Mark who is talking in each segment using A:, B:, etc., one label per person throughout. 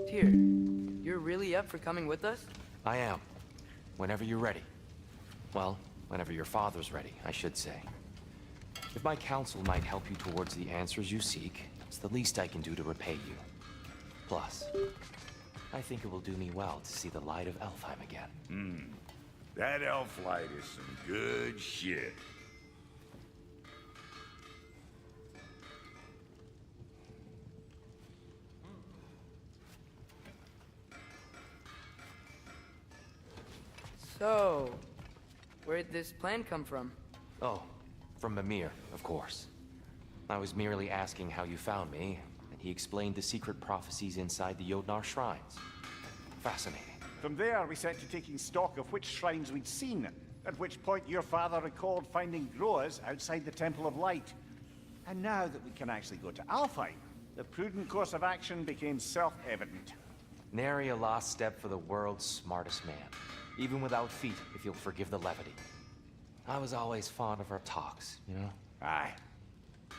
A: Tyr, you're really up for coming with us?
B: I am. Whenever you're ready. Well, whenever your father's ready, I should say. If my counsel might help you towards the answers you seek, it's the least I can do to repay you. Plus, I think it will do me well to see the light of Elfheim again.
C: That elf light is some good shit.
A: So, where'd this plan come from?
B: Oh, from Mimir, of course. I was merely asking how you found me, and he explained the secret prophecies inside the Jotnar shrines. Fascinating.
D: From there, we set to taking stock of which shrines we'd seen, at which point your father recalled finding growers outside the Temple of Light. And now that we can actually go to Alfheim, the prudent course of action became self-evident.
B: Nary a lost step for the world's smartest man. Even without feet, if you'll forgive the levity. I was always fond of our talks, you know?
D: Aye.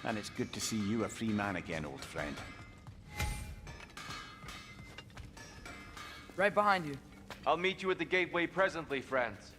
D: And it's good to see you a free man again, old friend.
A: Right behind you.
B: I'll meet you at the gateway presently, friends.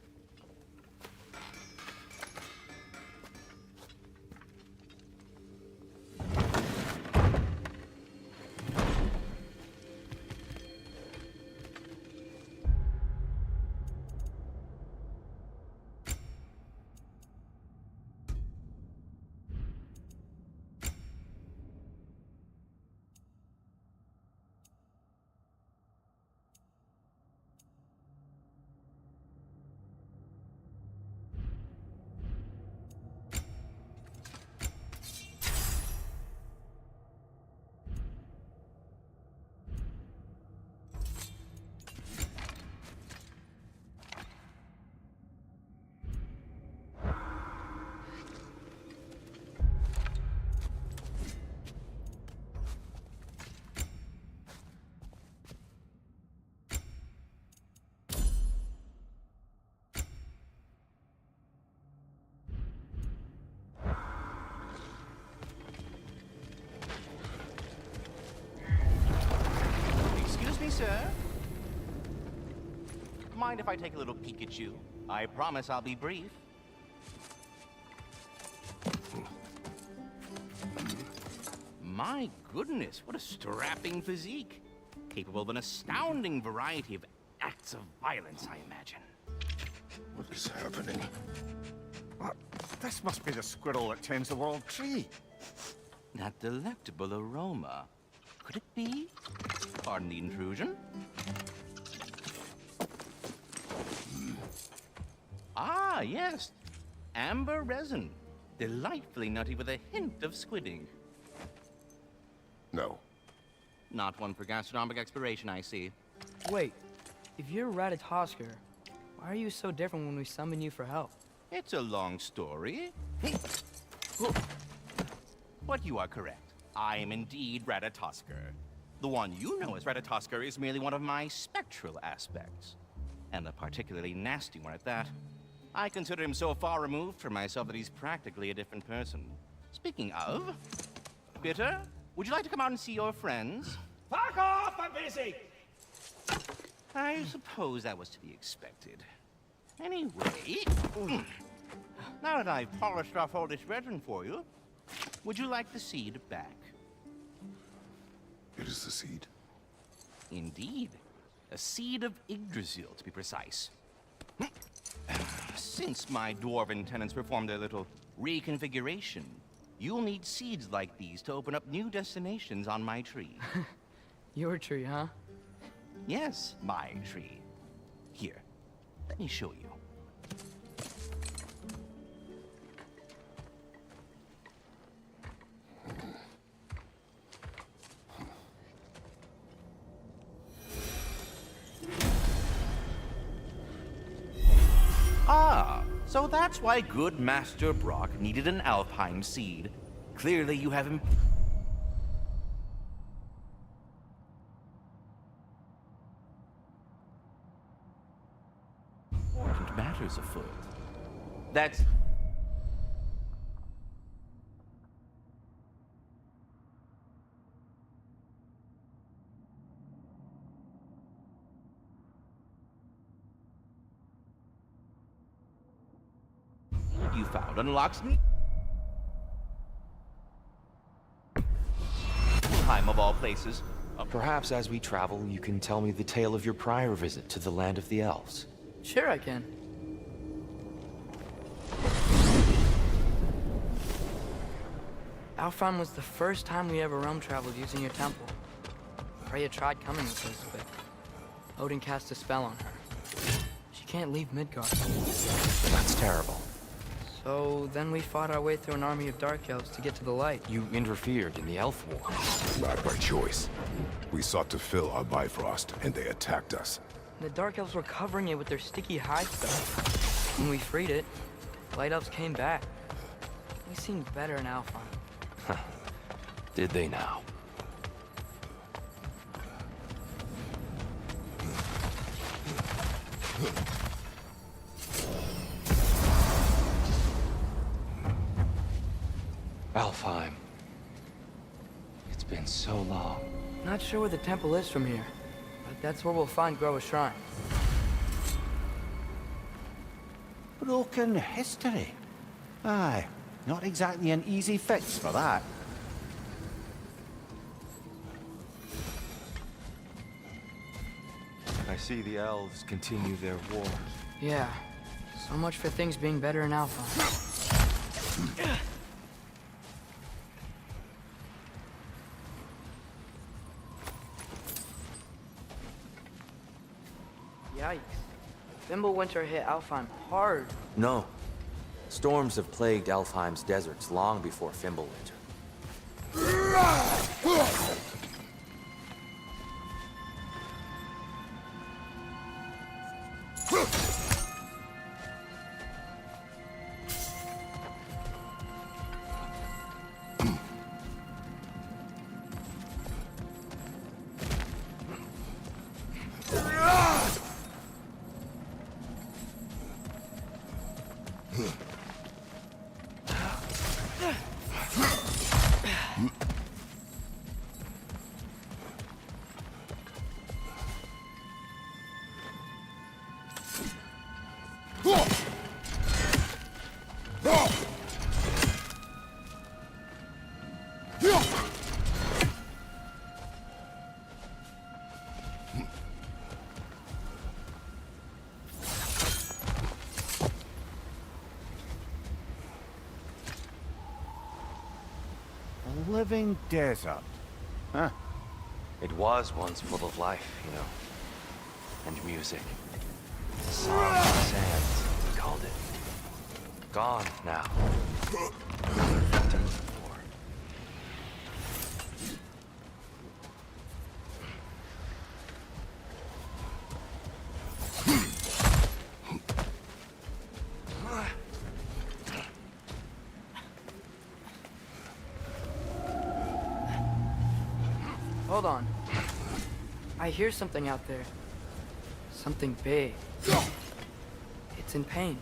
E: Sir? Mind if I take a little peek at you? I promise I'll be brief. My goodness, what a strapping physique. Capable of an astounding variety of acts of violence, I imagine.
C: What is happening?
D: This must be the squirrel that tends the world tree.
E: That delectable aroma. Could it be? Pardon the intrusion. Ah, yes. Amber resin. Delightfully nutty with a hint of squidding.
C: No.
E: Not one for gastronomic exploration, I see.
A: Wait, if you're Ratatoskr, why are you so different when we summon you for help?
E: It's a long story. But you are correct. I am indeed Ratatoskr. The one you know as Ratatoskr is merely one of my spectral aspects. And a particularly nasty one at that. I consider him so far removed from myself that he's practically a different person. Speaking of... Bitter, would you like to come out and see your friends?
F: Fuck off! I'm busy!
E: I suppose that was to be expected. Anyway... Now that I've polished off all this resin for you, would you like the seed back?
C: It is the seed.
E: Indeed. A seed of Yggdrasil, to be precise. Since my dwarven tenants performed a little reconfiguration, you'll need seeds like these to open up new destinations on my tree.
A: Your tree, huh?
E: Yes, my tree. Here, let me show you. Ah, so that's why good Master Brock needed an Alfheim seed. Clearly you have important matters afoot. That's... found unlocks time of all places.
B: Perhaps as we travel, you can tell me the tale of your prior visit to the land of the elves.
A: Sure I can. Alfheim was the first time we ever realm traveled using your temple. Freya tried coming with us, but Odin cast a spell on her. She can't leave Midgard.
B: That's terrible.
A: So then we fought our way through an army of dark elves to get to the light.
B: You interfered in the elf war.
G: Not by choice. We sought to fill our Bifrost, and they attacked us.
A: The dark elves were covering it with their sticky hide stuff. When we freed it, light elves came back. They seemed better in Alfheim.
B: Did they now? Alfheim. It's been so long.
A: Not sure where the temple is from here, but that's where we'll find Groa's shrine.
D: Broken history. Aye, not exactly an easy fix for that.
B: I see the elves continue their war.
A: Yeah, so much for things being better in Alpha. Yikes. Fimbulwinter hit Alfheim hard.
B: No. Storms have plagued Alfheim's deserts long before Fimbulwinter.
D: A living desert. Huh.
B: It was once full of life, you know. And music. Song and sand, we called it. Gone now. Another victim of war.
A: Hold on. I hear something out there. Something big. It's in pain.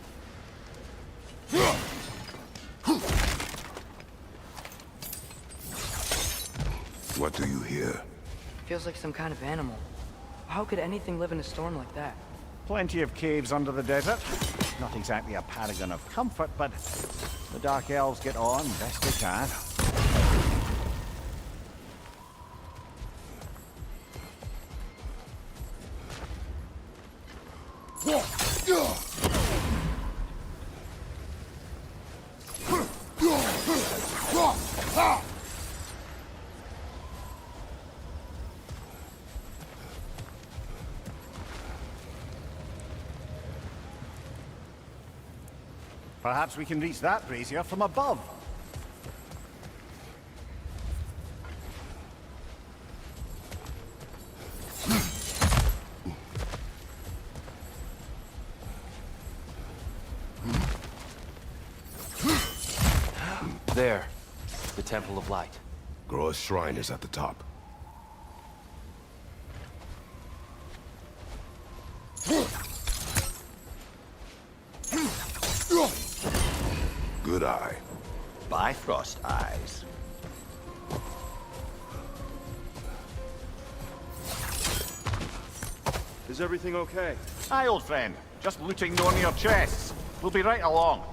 G: What do you hear?
A: Feels like some kind of animal. How could anything live in a storm like that?
D: Plenty of caves under the desert. Not exactly a paragon of comfort, but the Dark Elves get on best they can. Perhaps we can reach that brazier from above.
B: There. The Temple of Light.
G: Groa's shrine is at the top. Good eye.
E: Bifrost eyes.
H: Is everything okay?
D: Aye, old friend. Just looting one of your chests. We'll be right along.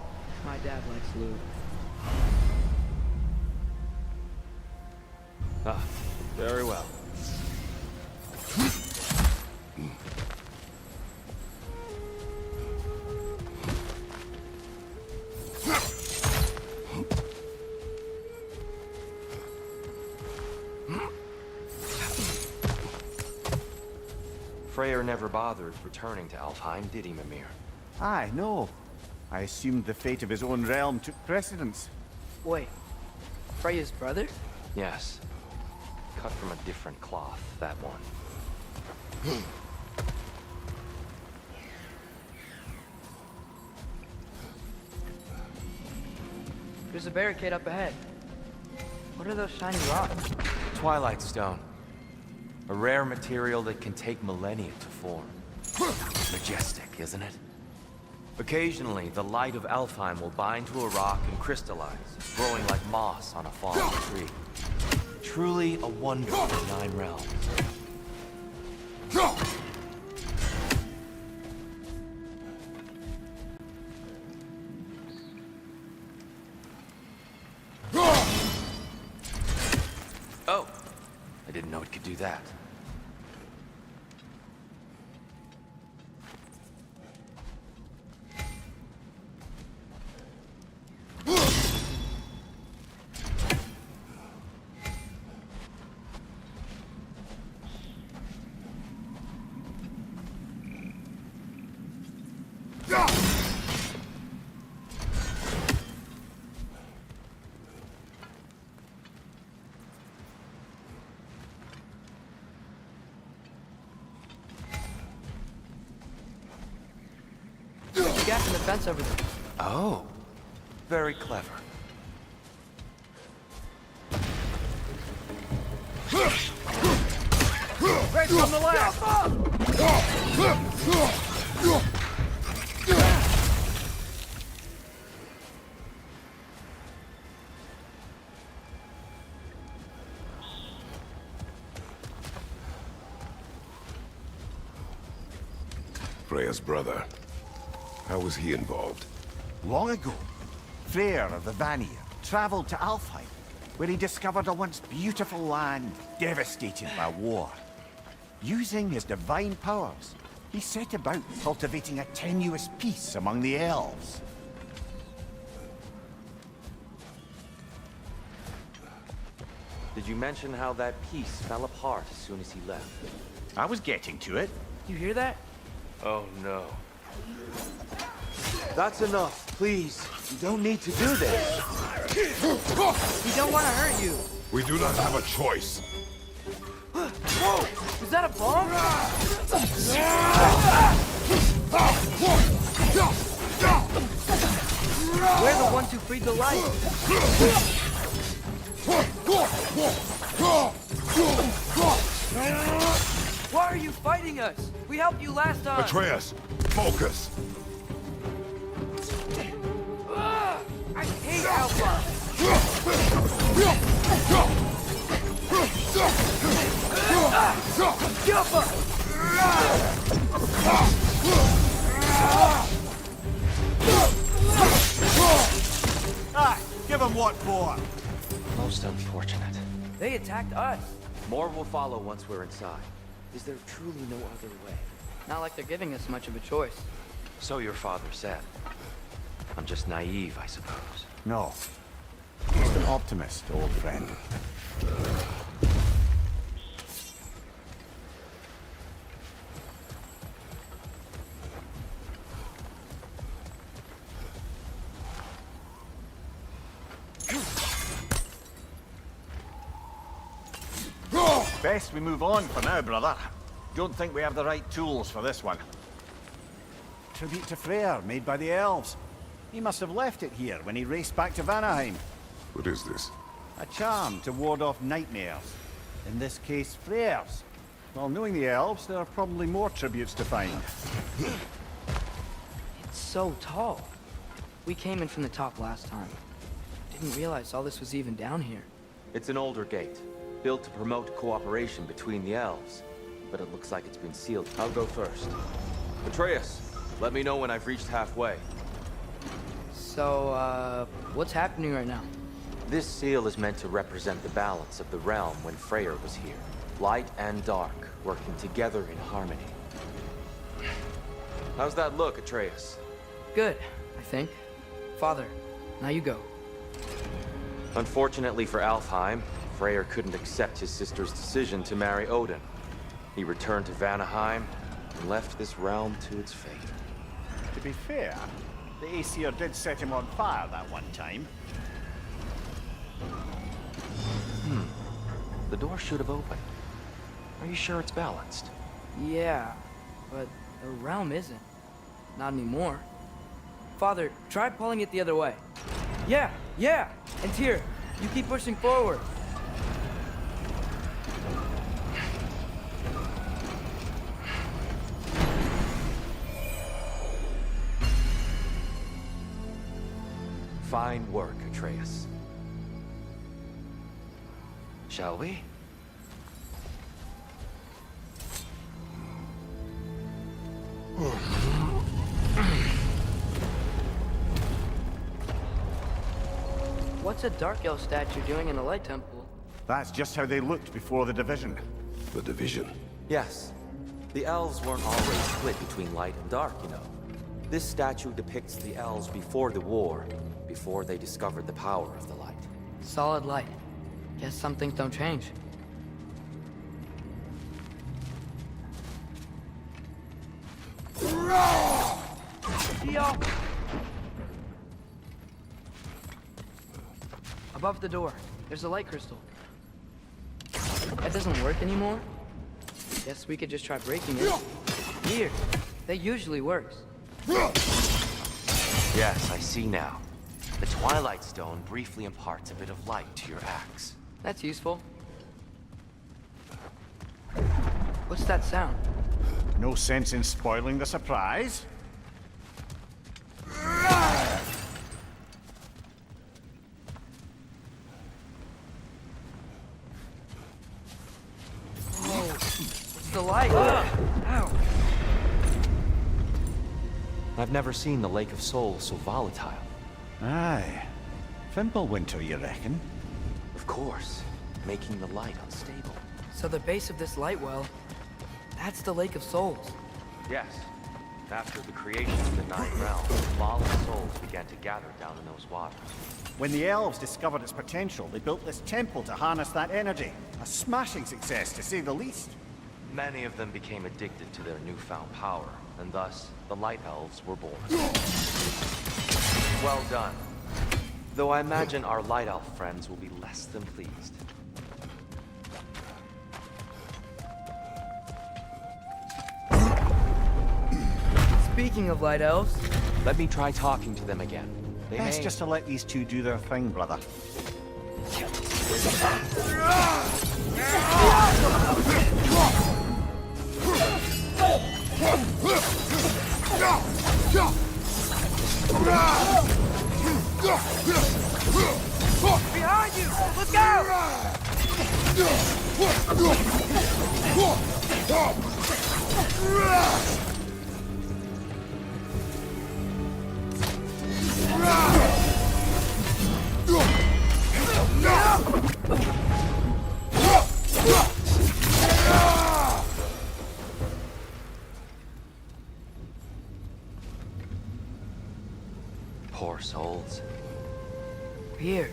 A: My dad likes lube.
B: Ah, very well. Freyr never bothered returning to Alfheim, did he, Mimir?
D: Aye, no. I assumed the fate of his own realm took precedence.
A: Wait, Freya's brother?
B: Yes. Cut from a different cloth, that one.
A: There's a barricade up ahead. What are those shiny rocks?
B: Twilight Stone. A rare material that can take millennia to form. Majestic, isn't it? Occasionally, the light of Alfheim will bind to a rock and crystallize, growing like moss on a fallen tree. Truly a wonder of the Nine Realms. Oh! I didn't know it could do that.
A: There's a gap in the fence over there.
B: Oh, very clever.
A: Right from the left!
G: Freya's brother. How was he involved?
D: Long ago, Freyr of the Vanir traveled to Alfheim, where he discovered a once beautiful land devastated by war. Using his divine powers, he set about cultivating a tenuous peace among the elves.
B: Did you mention how that piece fell apart as soon as he left?
D: I was getting to it.
A: You hear that?
B: Oh no. That's enough, please. You don't need to do this.
A: We don't want to hurt you.
G: We do not have a choice.
A: Whoa! Is that a bomb? We're the ones who freed the light. Why are you fighting us? We helped you last time.
G: Atreus, focus.
A: I hate Alpha.
D: Aye, give him what for.
B: Most unfortunate.
A: They attacked us.
B: More will follow once we're inside. Is there truly no other way?
A: Not like they're giving us much of a choice.
B: So your father said. I'm just naive, I suppose.
D: No. Just an optimist, old friend. Best we move on for now, brother. Don't think we have the right tools for this one. Tribute to Freyr, made by the elves. He must have left it here when he raced back to Vanaheim.
G: What is this?
D: A charm to ward off nightmares. In this case, Freyr's. Well, knowing the elves, there are probably more tributes to find.
A: It's so tall. We came in from the top last time. Didn't realize all this was even down here.
B: It's an older gate, built to promote cooperation between the elves. But it looks like it's been sealed. I'll go first. Atreus, let me know when I've reached halfway.
A: So, what's happening right now?
B: This seal is meant to represent the balance of the realm when Freyr was here. Light and dark, working together in harmony. How's that look, Atreus?
A: Good, I think. Father, now you go.
B: Unfortunately for Alfheim, Freyr couldn't accept his sister's decision to marry Odin. He returned to Vanaheim and left this realm to its fate.
D: To be fair, the Aesir did set him on fire that one time.
B: The door should have opened. Are you sure it's balanced?
A: Yeah, but the realm isn't. Not anymore. Father, try pulling it the other way. Yeah! And here, you keep pushing forward.
B: Fine work, Atreus. Shall we?
A: What's a Dark Elf statue doing in a light temple?
D: That's just how they looked before the division.
G: The division.
B: Yes. The elves weren't always split between light and dark, you know. This statue depicts the elves before the war, before they discovered the power of the light.
A: Solid light. Guess some things don't change. Yo! Above the door, there's a light crystal. That doesn't work anymore? Guess we could just try breaking it. Weird. That usually works.
B: Yes, I see now. The Twilight Stone briefly imparts a bit of light to your axe.
A: That's useful. What's that sound?
D: No sense in spoiling the surprise.
A: It's the light! Ow!
B: I've never seen the Lake of Souls so volatile.
D: Aye. Fimbulwinter, you reckon?
B: Of course, making the light unstable.
A: So the base of this light well, that's the Lake of Souls.
B: Yes. After the creation of the Nine Realms, fallen souls began to gather down in those waters.
D: When the elves discovered its potential, they built this temple to harness that energy. A smashing success, to say the least.
B: Many of them became addicted to their newfound power, and thus, the Light Elves were born. Well done. Though I imagine our Light Elf friends will be less than pleased.
A: Speaking of light elves,
B: Let me try talking to them again. They
D: Best
B: may...
D: just to let these two do their thing, brother.
A: behind you! Look out!
B: Poor souls.
A: Weird.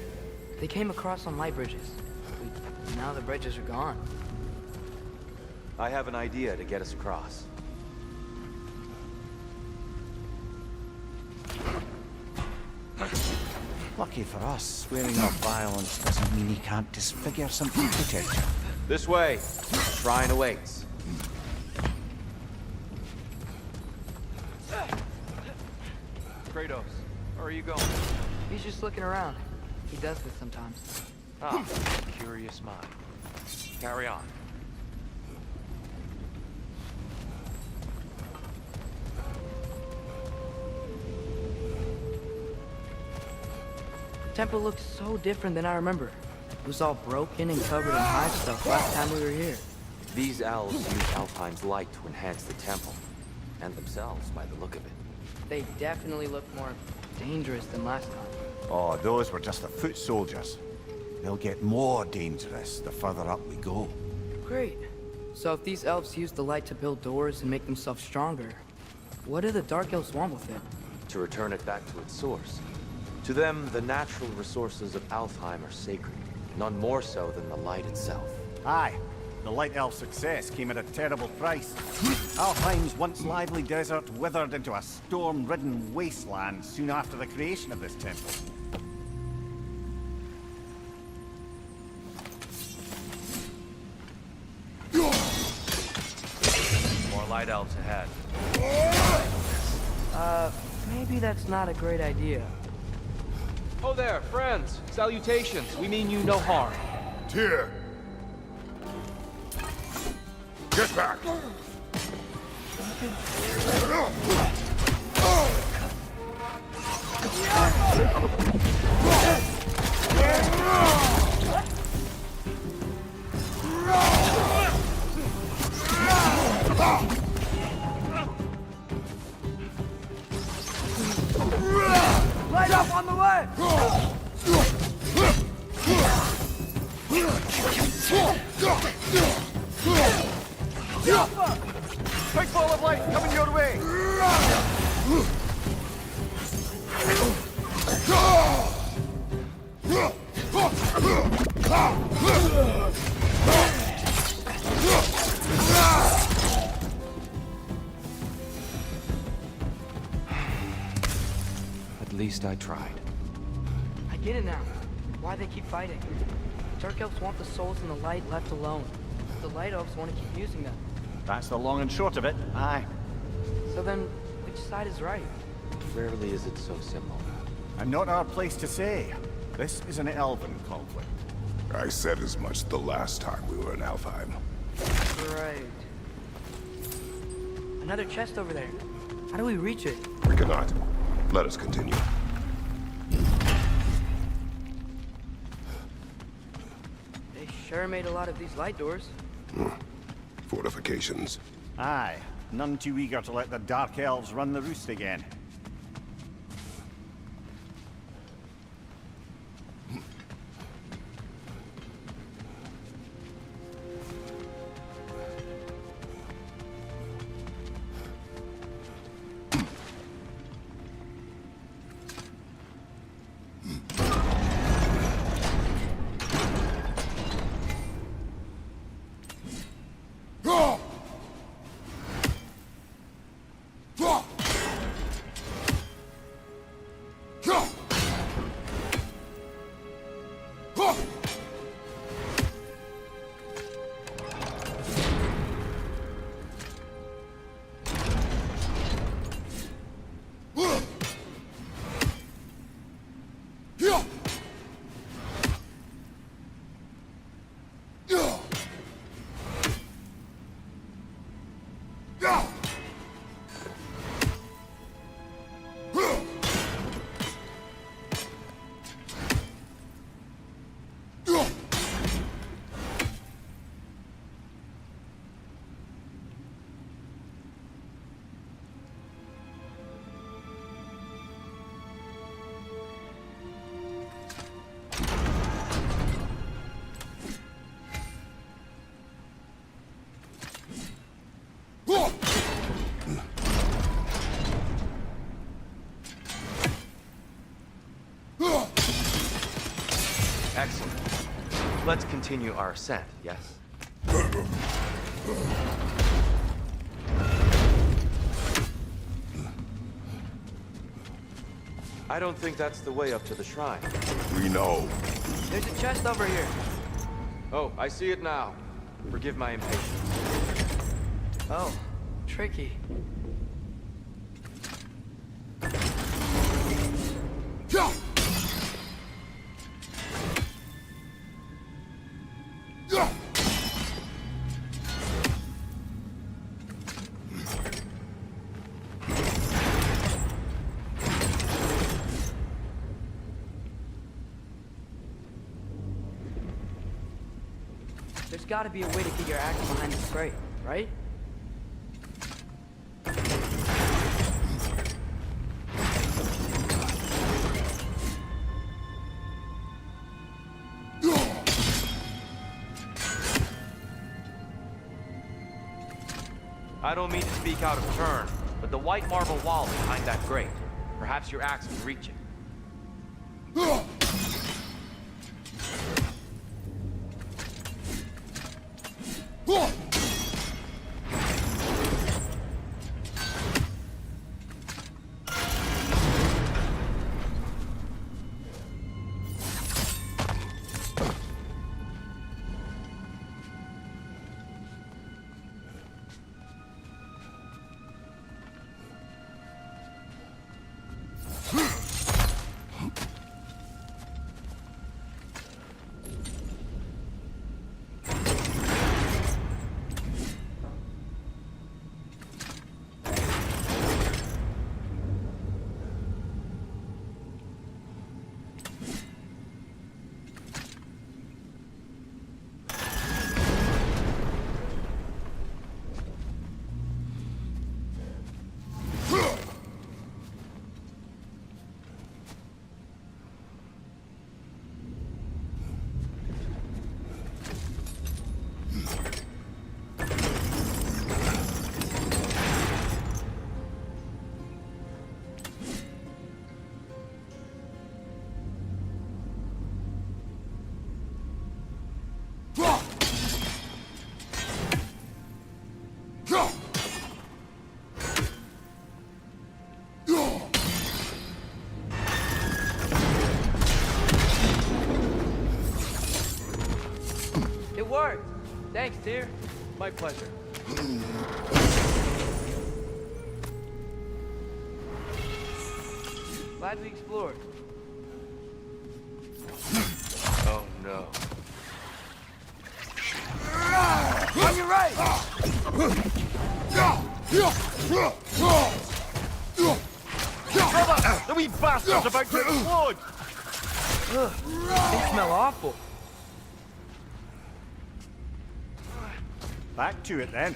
A: They came across on light bridges. But now the bridges are gone.
B: I have an idea to get us across.
D: Lucky for us, swearing off violence doesn't mean he can't disfigure something potential.
B: This way. Shrine awaits. Kratos, where are you going?
A: He's just looking around. He does this sometimes.
B: Ah, curious mind. Carry on.
A: The temple looked so different than I remember. It was all broken and covered in hive stuff last time we were here.
B: These elves use Alfheim's light to enhance the temple, and themselves by the look of it.
A: They definitely look more dangerous than last time.
D: Oh, those were just the foot soldiers. They'll get more dangerous the further up we go.
A: Great. So if these elves use the light to build doors and make themselves stronger, what do the Dark Elves want with it?
B: To return it back to its source. To them, the natural resources of Alfheim are sacred, none more so than the light itself.
D: Aye. The Light Elf success came at a terrible price. Alfheim's once lively desert withered into a storm-ridden wasteland soon after the creation of this temple.
B: More light elves ahead.
A: Maybe that's not a great idea.
B: Oh there, friends. Salutations. We mean you no harm.
G: Tyr! Get back!
A: Light up on the way!
D: Big ball of light coming your way!
B: At least I tried.
A: I get it now. Why they keep fighting. Dark Elves want the souls in the light left alone. The Light Elves want to keep using them.
D: That's the long and short of it. Aye.
A: So then, which side is right?
B: Rarely is it so simple.
D: And not our place to say. This is an elven conflict.
G: I said as much the last time we were in Alfheim.
A: Right. Another chest over there. How do we reach it?
G: We cannot. Let us continue.
A: They sure made a lot of these light doors.
G: Fortifications.
D: Aye. None too eager to let the Dark Elves run the roost again.
B: Excellent. Let's continue our ascent, yes? I don't think that's the way up to the shrine.
G: We know.
A: There's a chest over here.
B: Oh, I see it now. Forgive my impatience.
A: Oh, tricky. There's gotta be a way to get your axe behind the crate, right?
B: I don't mean to speak out of turn, but the white marble wall behind that grate. Perhaps your axe can reach it.
A: It worked. Thanks, dear.
B: My pleasure.
A: Glad we explored.
B: Oh no.
A: On your right!
D: Brother, the wee bastard's about to explode!
A: They smell awful.
D: Back to it then.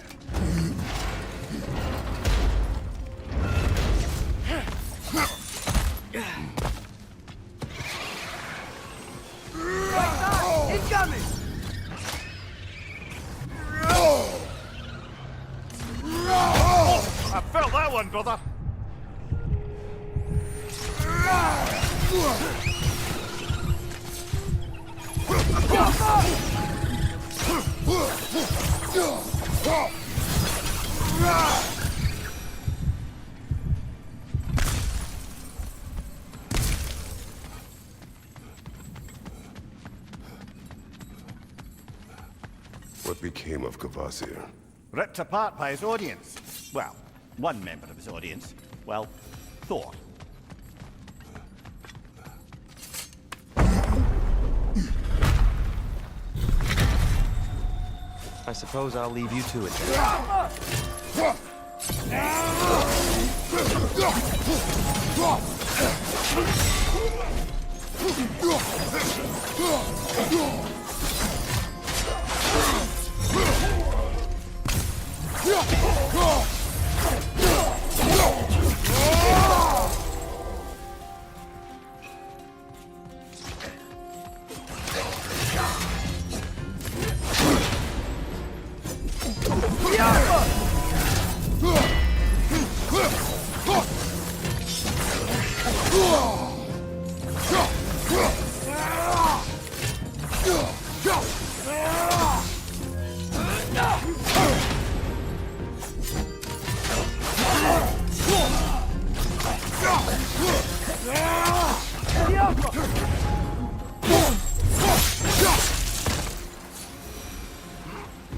A: Incoming!
D: I felt that one, brother.
G: What became of Kvasir?
D: Ripped apart by his audience. Well, one member of his audience. Well, Thor.
B: I suppose I'll leave you to it then.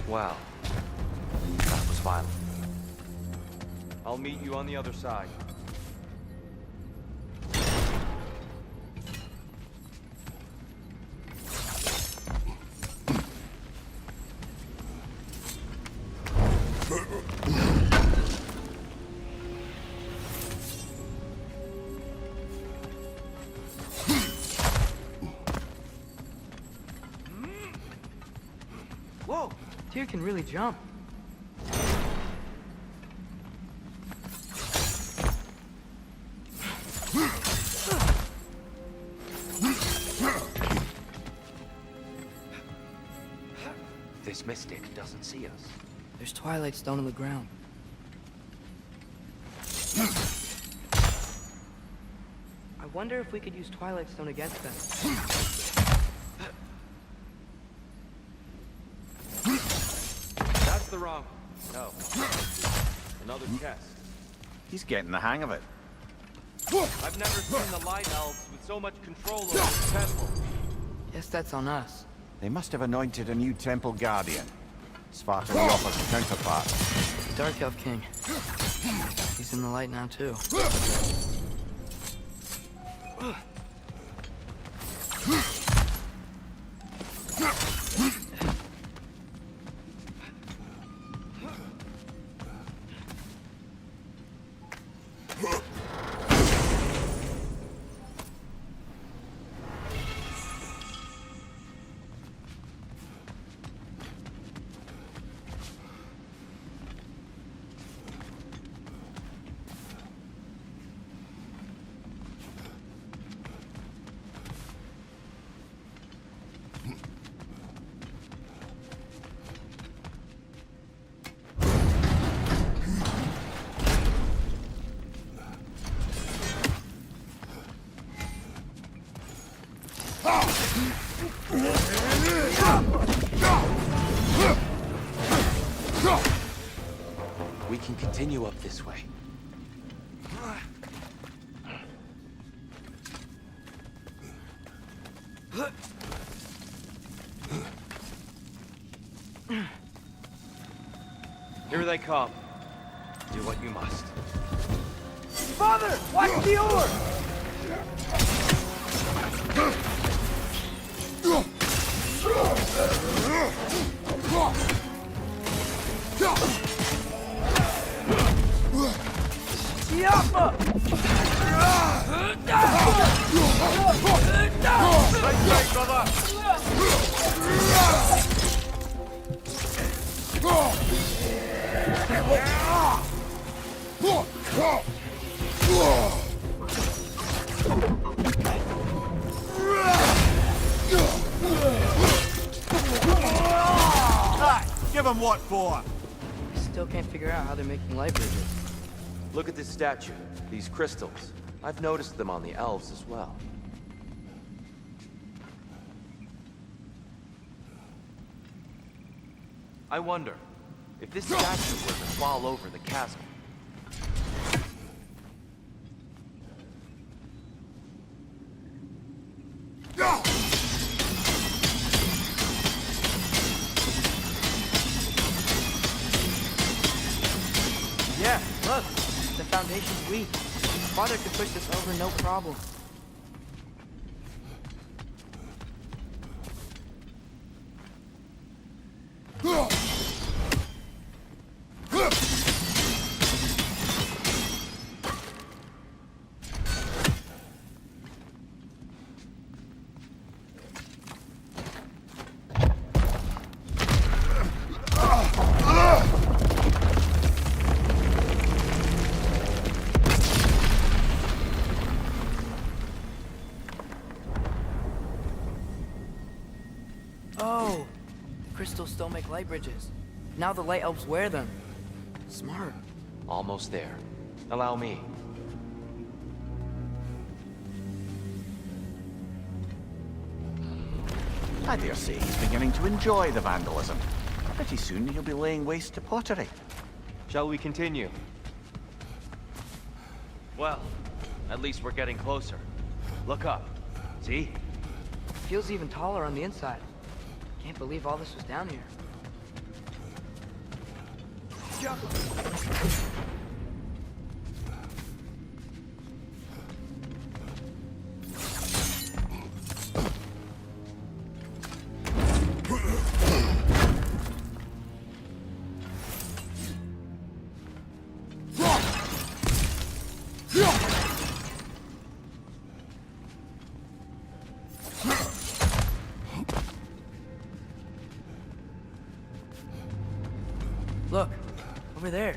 B: Wow. That was violent. I'll meet you on the other side.
A: Whoa, Tyr can really jump.
B: This mystic doesn't see us.
A: There's Twilight Stone on the ground. wonder if we could use Twilight Stone against them.
B: That's the wrong... No. Another chest.
D: He's getting the hang of it.
B: I've never seen the Light Elves with so much control over the temple.
A: Guess that's on us.
D: They must have anointed a new temple guardian. Svartaliopa's counterpart.
A: The Dark Elf King. He's in the light now, too.
B: We can continue up this way. Here they come. Do what you must.
A: Father! Watch the oar! Yapma!
D: Give him what for?
A: Still can't figure out how they're making light bridges.
B: Look at this statue, these crystals. I've noticed them on the elves as well. I wonder, if this statue were to fall over the chasm,
A: Yeah, look! The foundation's weak. Father could push this over no problem. Oh, the crystals still make light bridges. Now the light elves wear them. Smart.
B: almost there. Allow me.
D: I dare say he's beginning to enjoy the vandalism. Pretty soon he'll be laying waste to pottery.
B: Shall we continue? Well, at least we're getting closer. Look up. See?
A: Feels even taller on the inside. Can't believe all this was down here. Look, over there.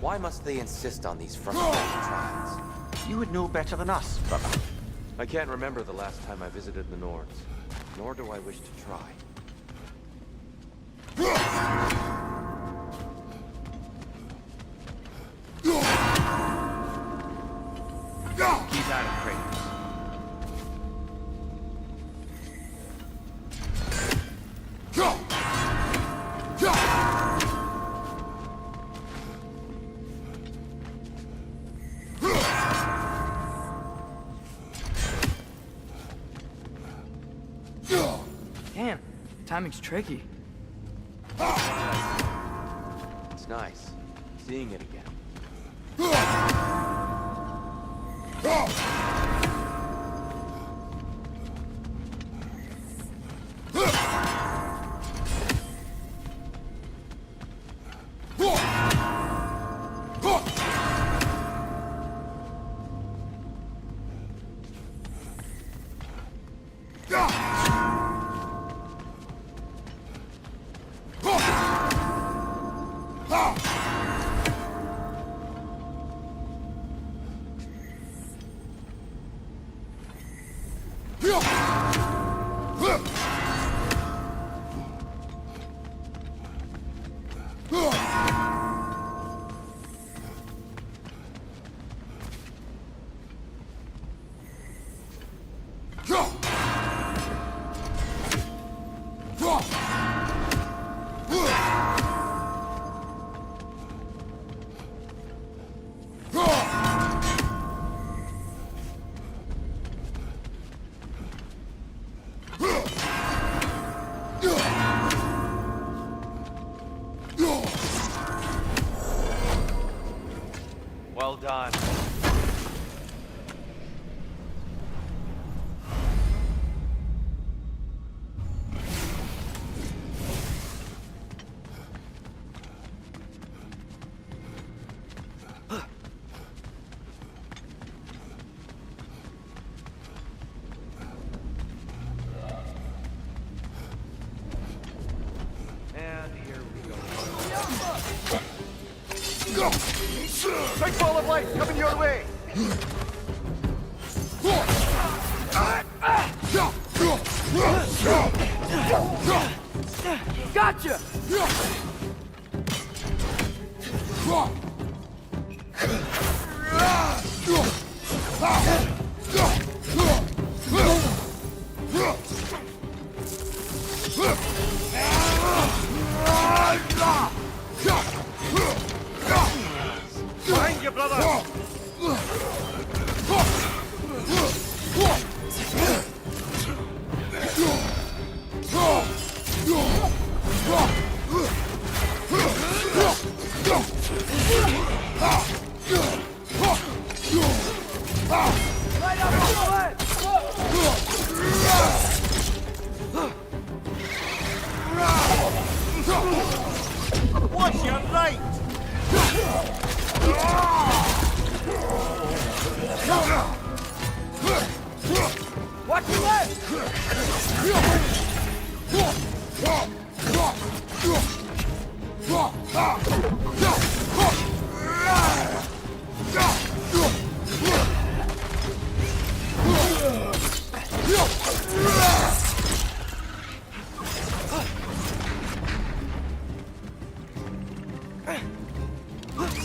B: Why must they insist on these frustrating trials?
E: You would know better than us, brother.
B: I can't remember the last time I visited the Nords, nor do I wish to try.
E: Keep out of Kratos.
A: Damn, timing's tricky.
B: It's nice, seeing it again. Well done. And here we go.
D: Big ball of light coming your way!
A: Gotcha!
D: Behind you, brother!
A: Right up on the ledge!
D: Watch your right!
A: Watch your left!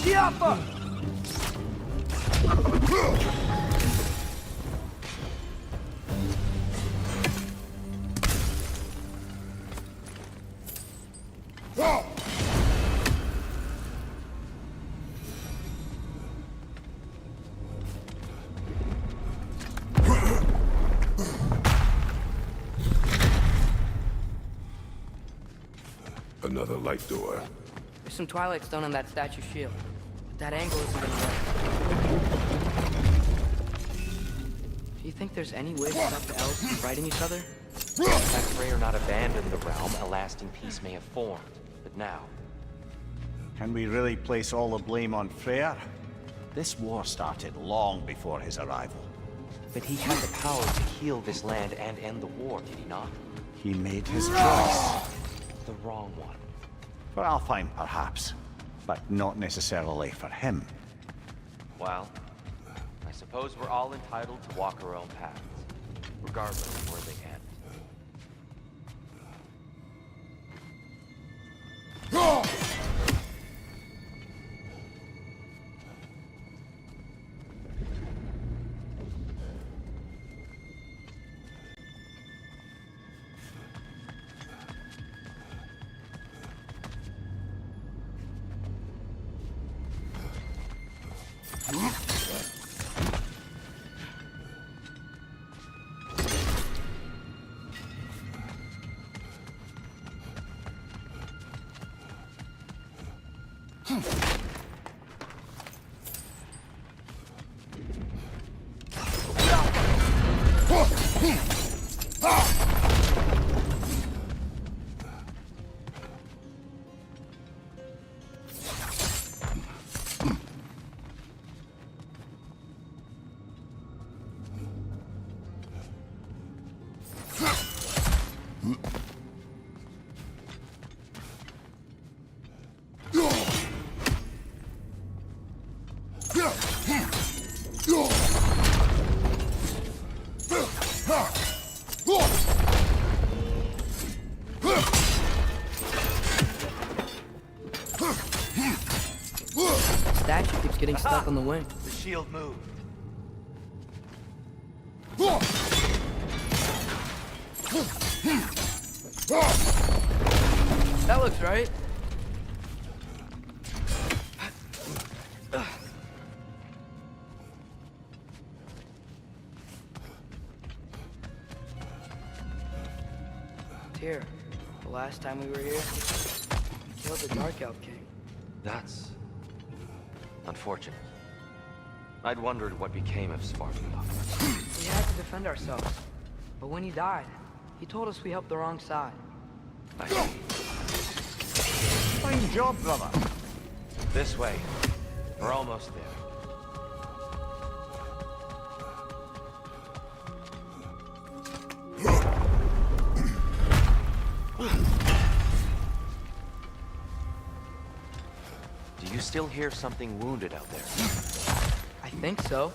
A: Schiappa!
G: Another light door.
A: There's some Twilight Stone on that statue shield. But that angle isn't gonna work. Do you think there's any way to stop the elves from fighting each other?
B: Had Freyr not abandoned the realm, a lasting peace may have formed. But now,
D: Can we really place all the blame on Freyr? This war started long before his arrival.
B: but he had the power to heal this land and end the war, did he not?
D: He made his choice.
B: The wrong one.
D: For Alfheim, perhaps. but not necessarily for him.
B: Well, I suppose we're all entitled to walk our own paths, regardless of where they end.
A: Statue keeps getting stuck on the wing.
B: The shield moved.
A: That looks right. Here, the last time we were here, we killed the Dark Elf King.
B: That's unfortunate. I'd wondered what became of Svartalfheim.
A: We had to defend ourselves. But when he died, he told us we helped the wrong side.
D: Fine job, brother.
B: This way. We're almost there. Do you still hear something wounded out there?
A: I think so.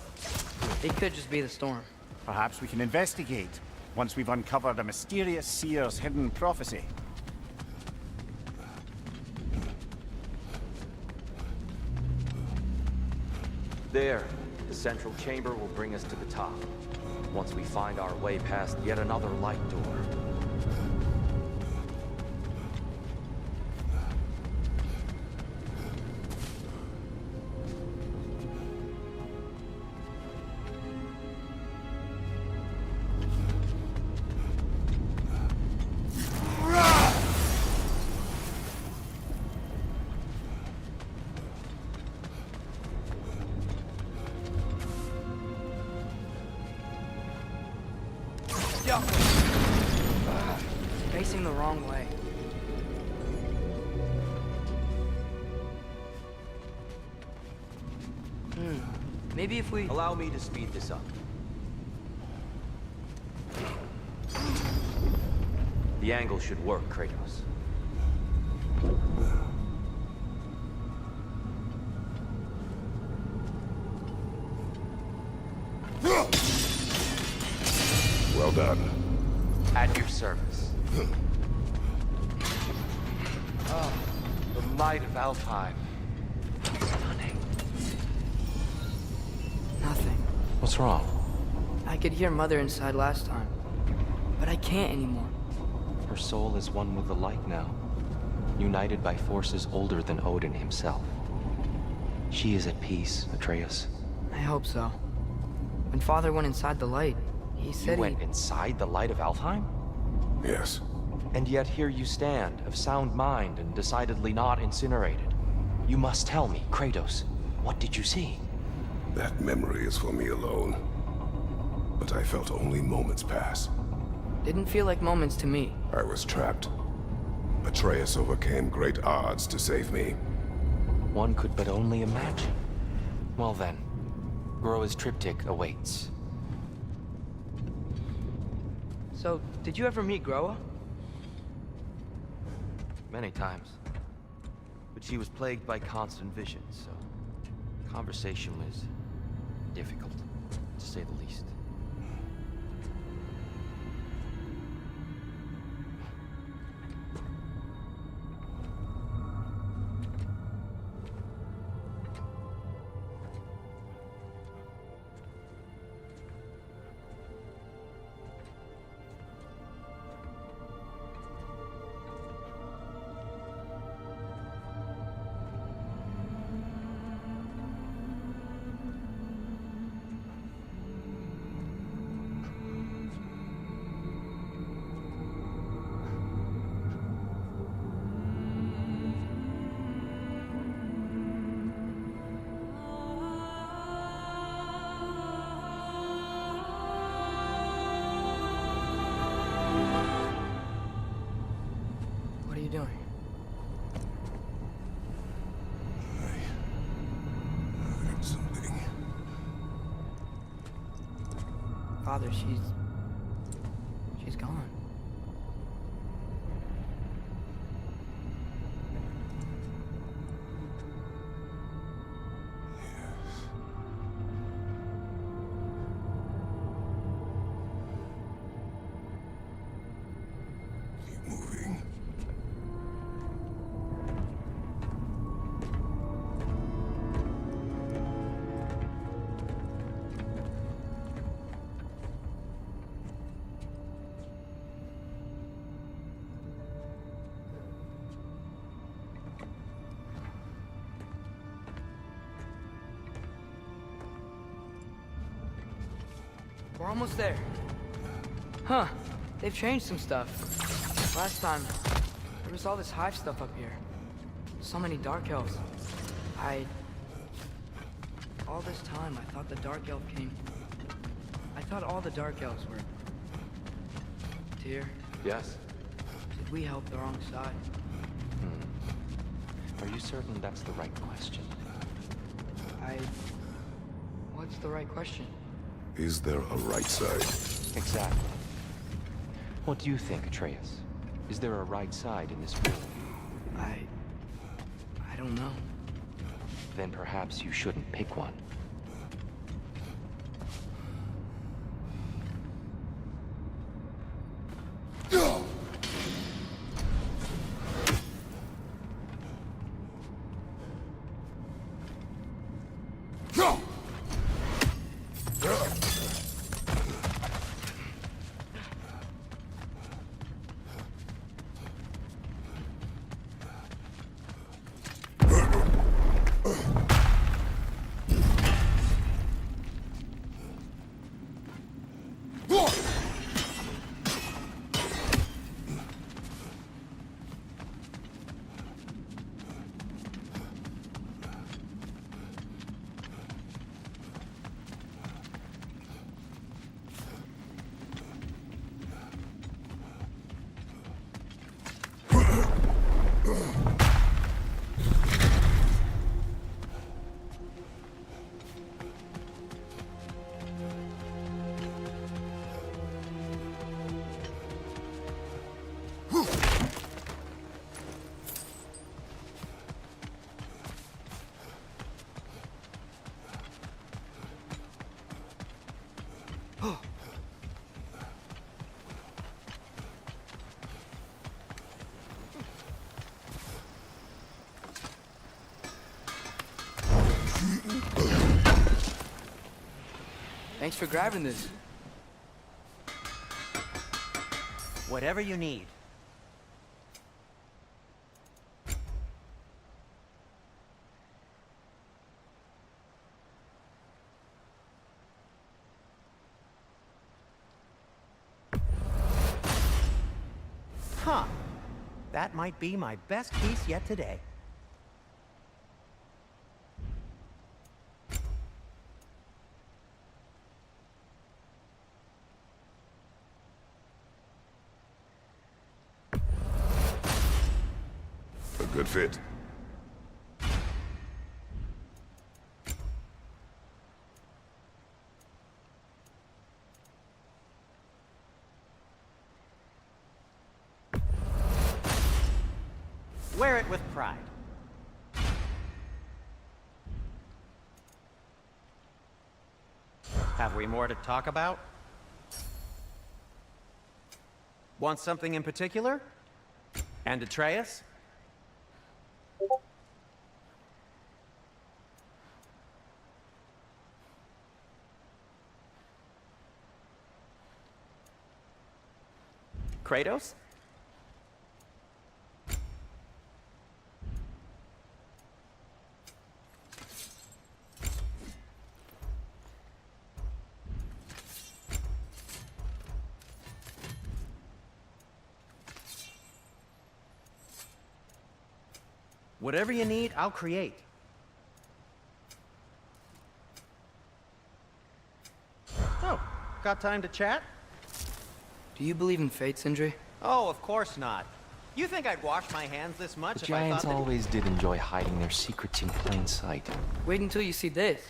A: It could just be the storm.
D: Perhaps we can investigate, once we've uncovered a mysterious seer's hidden prophecy.
B: There. The central chamber will bring us to the top. Once we find our way past yet another light door.
A: Facing the wrong way. Maybe if we...
B: Allow me to speed this up. The angle should work, Kratos.
G: Well done.
B: At your service. Oh, the light of Alfheim. Stunning.
A: Nothing.
B: What's wrong?
A: I could hear Mother inside last time, but I can't anymore.
B: Her soul is one with the light now, united by forces older than Odin himself. She is at peace, Atreus.
A: I hope so. When Father went inside the light, he said
B: You went inside the light of Alfheim?
G: Yes.
B: And yet here you stand, of sound mind and decidedly not incinerated. You must tell me, Kratos, what did you see?
G: That memory is for me alone. But I felt only moments pass.
A: Didn't feel like moments to me.
G: I was trapped. Atreus overcame great odds to save me.
B: One could but only imagine. Well then, Groa's triptych awaits.
A: So, did you ever meet Groa?
B: Many times. But She was plagued by constant visions, so conversation was difficult, to say the least.
A: What are you doing?
G: I heard something.
A: Father, she's gone.
G: Keep moving.
A: We're almost there. Huh. They've changed some stuff. Last time, there was all this hive stuff up here. So many dark elves. All this time, I thought the dark elf came... I thought all the dark elves were... Tyr,
B: Yes?
A: did we help the wrong side?
B: Are you certain that's the right question?
A: What's the right question?
G: Is there a right side?
B: Exactly. What do you think, Atreus? Is there a right side in this war?
A: I don't know.
B: Then perhaps you shouldn't pick one.
A: Thanks for grabbing this.
H: Whatever you need. Huh. That might be my best piece yet today.
G: A good fit.
H: Wear it with pride. Have we more to talk about? Want something in particular? And Atreus? Kratos? Whatever you need, I'll create. Oh, got time to chat?
A: Do you believe in fate, Sindri?
H: Oh, of course not. You think I'd wash my hands this much
B: The
H: if I
B: Giants
H: thought that...
B: always did enjoy hiding their secrets in plain sight.
A: Wait until you see this.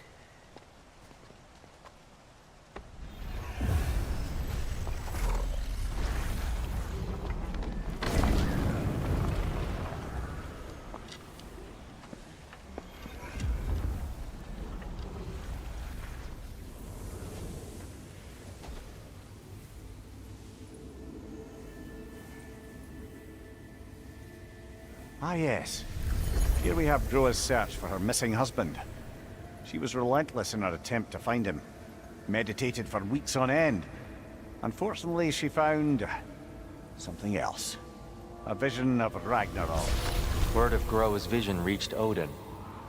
D: Ah, yes. Here we have Groa's search for her missing husband. She was relentless in her attempt to find him. Meditated for weeks on end. Unfortunately, she found... something else. A vision of Ragnarok.
B: Word of Groa's vision reached Odin.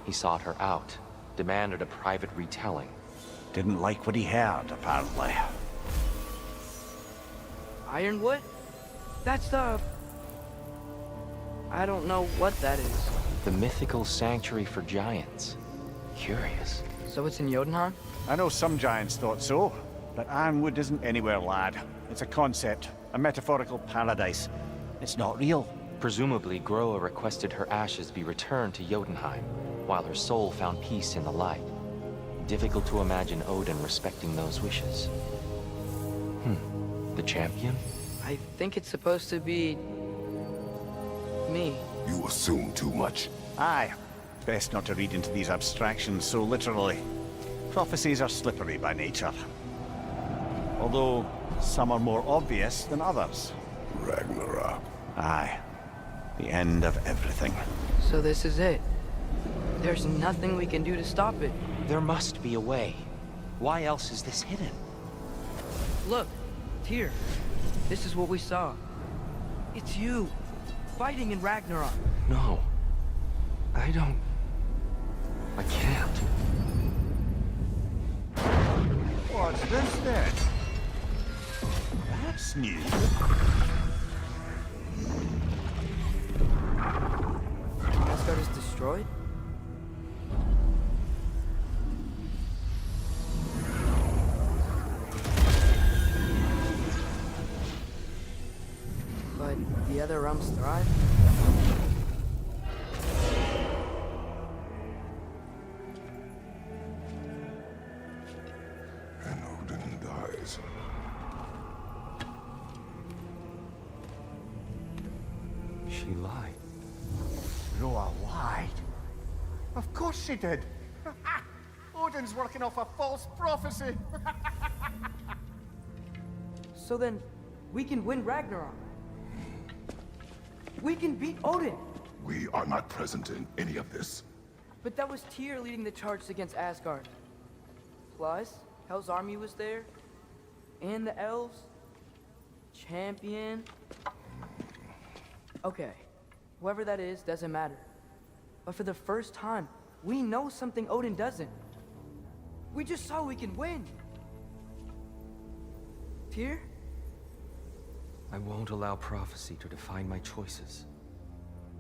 B: He sought her out, demanded a private retelling.
D: Didn't like what he heard, apparently.
A: Ironwood? That's the... I don't know what that is.
B: The mythical sanctuary for giants. Curious.
A: So it's in Jotunheim?
D: I know some giants thought so, but Ironwood isn't anywhere, lad. It's a concept, a metaphorical paradise. It's not real.
B: Presumably, Groa requested her ashes be returned to Jotunheim, while her soul found peace in the light. Difficult to imagine Odin respecting those wishes. The champion?
A: I think it's supposed to be... me.
G: You assume too much.
D: Aye. Best not to read into these abstractions so literally. Prophecies are slippery by nature. Although, some are more obvious than others.
G: Ragnarok.
D: Aye. The end of everything.
A: So this is it. There's nothing we can do to stop it.
B: There must be a way. Why else is this hidden?
A: Look, Tyr. This is what we saw. It's you, fighting in Ragnarok.
B: No. I don't... I can't.
D: What's this then? That's new.
A: Asgard is destroyed? But the other realms thrive?
G: And Odin dies.
B: She lied.
D: Groa lied. Of course she did. Odin's working off a false prophecy.
A: So then, we can win Ragnarok. We can beat Odin.
G: We are not present in any of this.
A: But that was Tyr leading the charge against Asgard. Plus, Hell's army was there. And the elves. Champion. Okay. Whoever that is doesn't matter. But for the first time, we know something Odin doesn't. We just saw we can win. Tyr?
B: I won't allow prophecy to define my choices.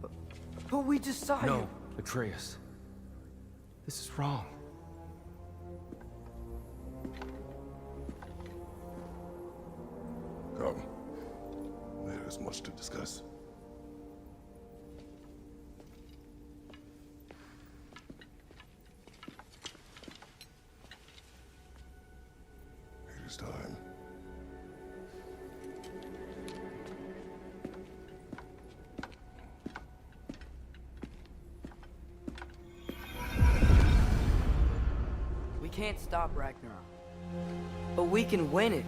A: But we just saw you.
B: No, Atreus. This is wrong.
G: Come. There is much to discuss. It is time.
A: We can't stop Ragnarok. But we can win it.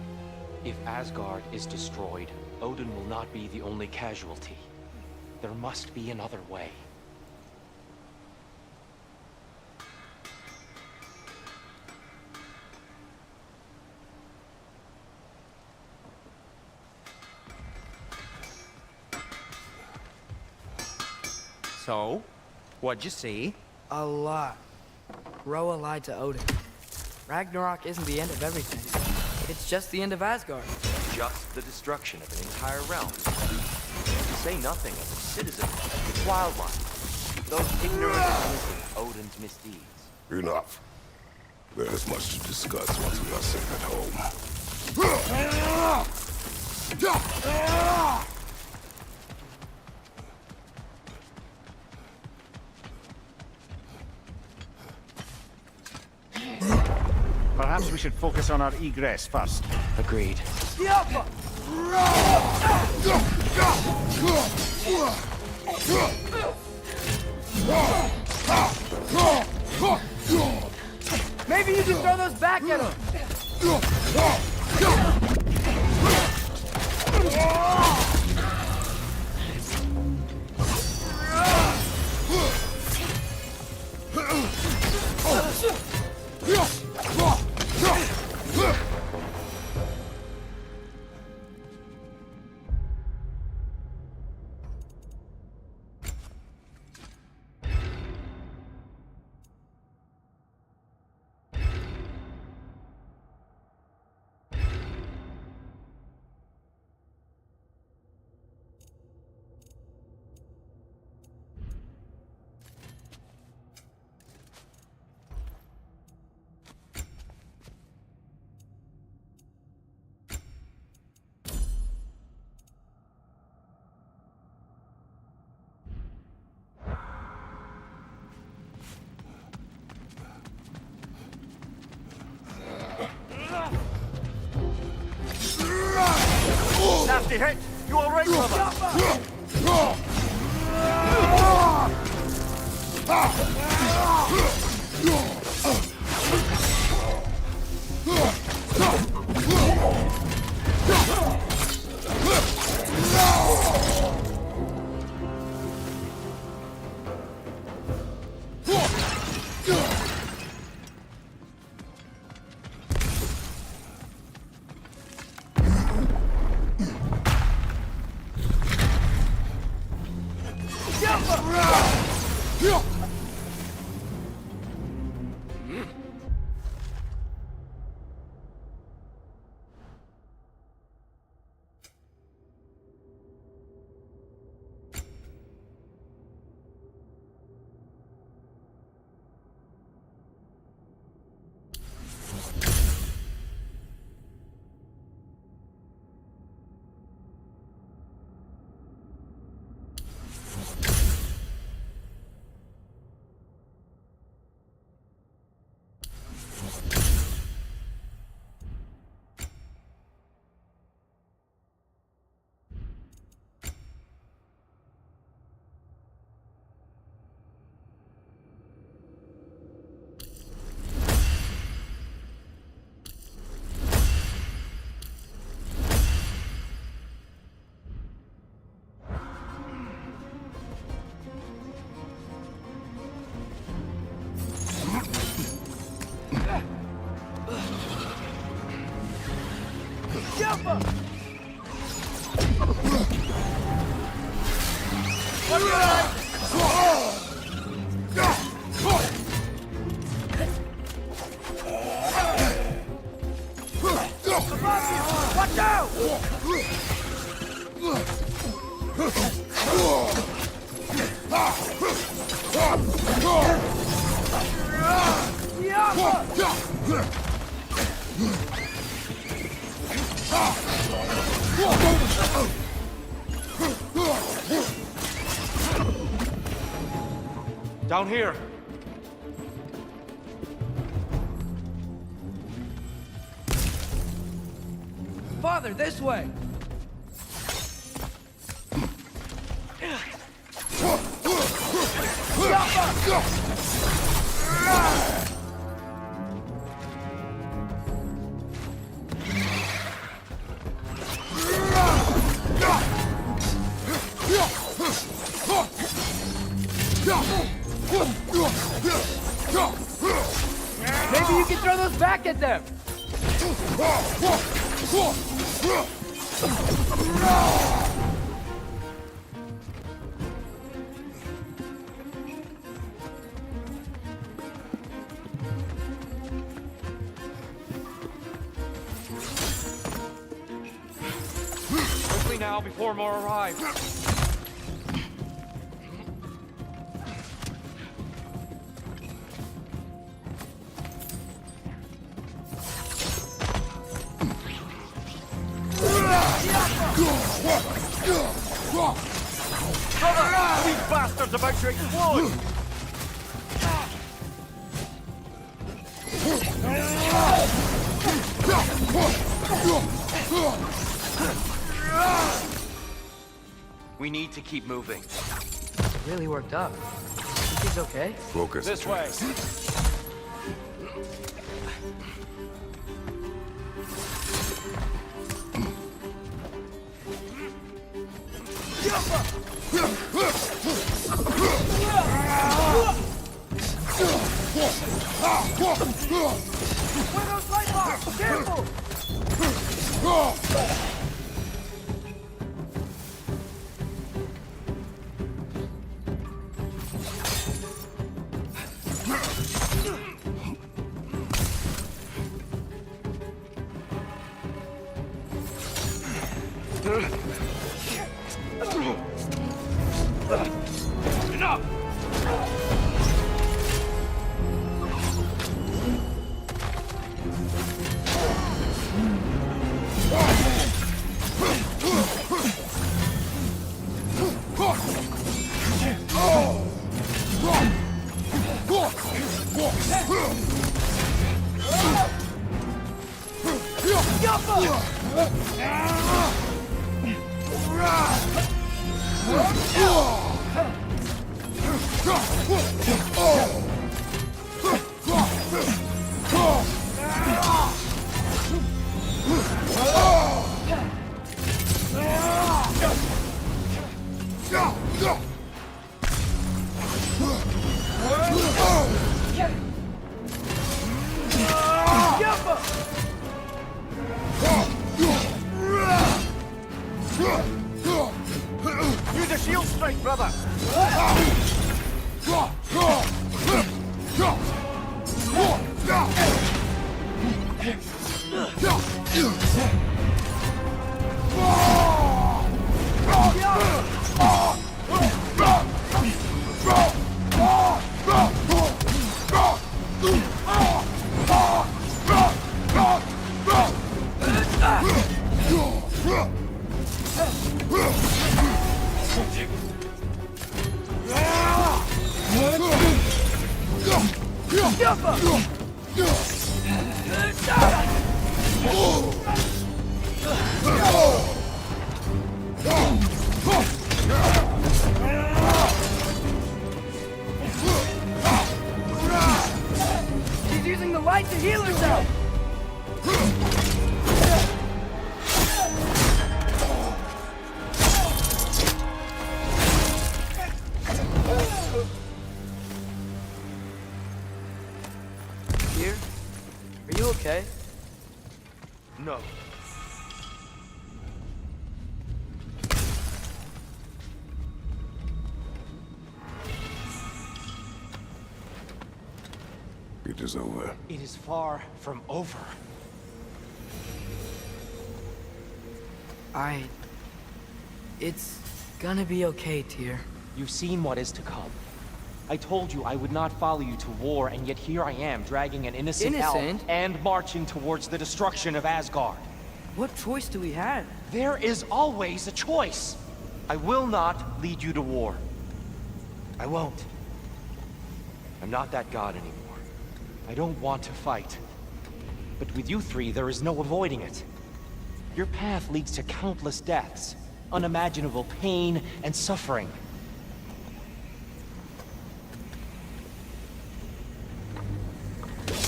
B: If Asgard is destroyed, Odin will not be the only casualty. There must be another way.
H: So, what'd you see?
A: A lot. Roa lied to Odin. Ragnarok isn't the end of everything. It's just the end of Asgard.
B: Just the destruction of an entire realm. To say nothing of the citizens, its wildlife, those ignorant and innocent Odin's misdeeds.
G: Enough. There is much to discuss once we are safe at home.
D: Perhaps we should focus on our egress first.
B: Agreed.
A: Maybe you can throw those back at him!
D: Nasty hit! You alright, brother?
B: Down here.
A: Father, this way! can throw those back at them!
B: Quickly now, before more arrive.
D: These bastards about to explode!
B: We need to keep moving.
A: Really worked up. Think he's okay?
G: Focus.
B: This way.
D: Use a shield strike, brother!
A: He's using the light to heal himself! Here? Are you okay?
B: No.
G: It is over.
H: It is far from over.
A: It's gonna be okay, Tyr.
I: You've seen what is to come. I told you I would not follow you to war, and yet here I am, dragging an innocent elf
A: Innocent?
I: and marching towards the destruction of Asgard.
A: What choice do we have?
I: There is always a choice. I will not lead you to war. I won't. I'm not that god anymore. I don't want to fight. But with you three, there is no avoiding it. Your path leads to countless deaths, unimaginable pain and suffering.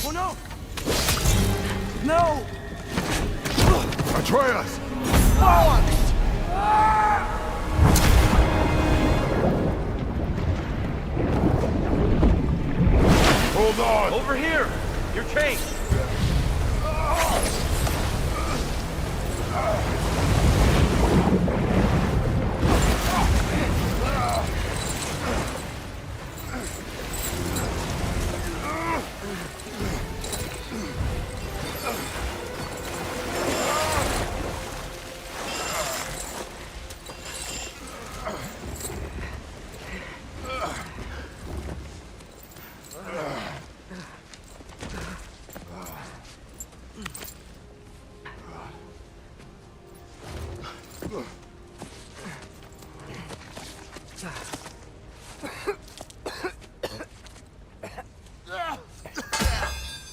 A: Oh no! No!
G: Atreus! Hold on!
B: Over here!
I: You're chased!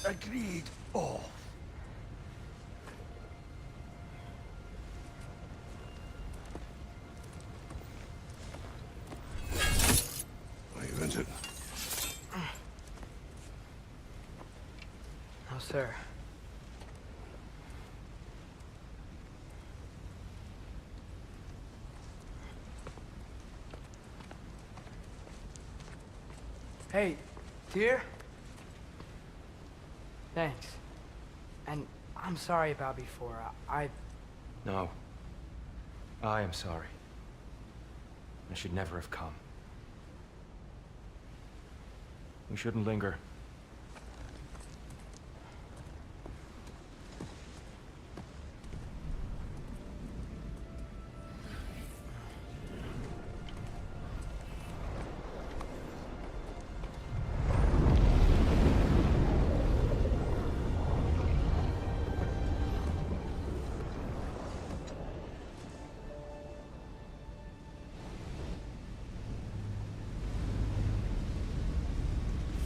C: Agreed. Oh.
G: Are you injured?
A: No, sir. Hey, Tyr? Thanks. And I'm sorry about before.
B: No. I am sorry. I should never have come. We shouldn't linger.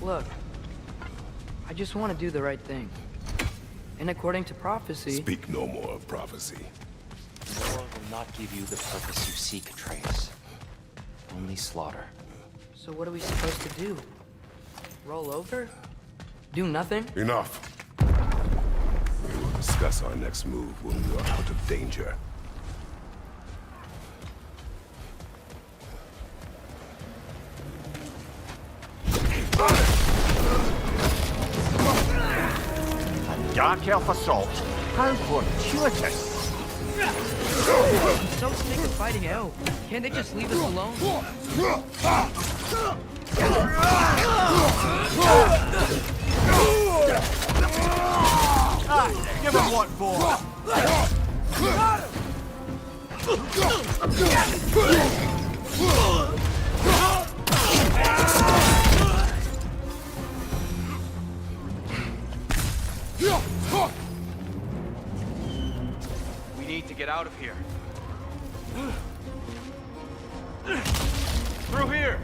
A: Look, I just want to do the right thing. And according to prophecy...
G: Speak no more of prophecy.
B: War will not give you the purpose you seek, Atreus. Only slaughter.
A: So what are we supposed to do? Roll over? Do nothing?
G: Enough. We will discuss our next move when we are out of danger.
D: Dark Elf assault. How fortuitous.
A: I'm so sick of fighting elves. Can't they just leave us alone?
D: Give him what for.
I: We need to get out of here. Through here!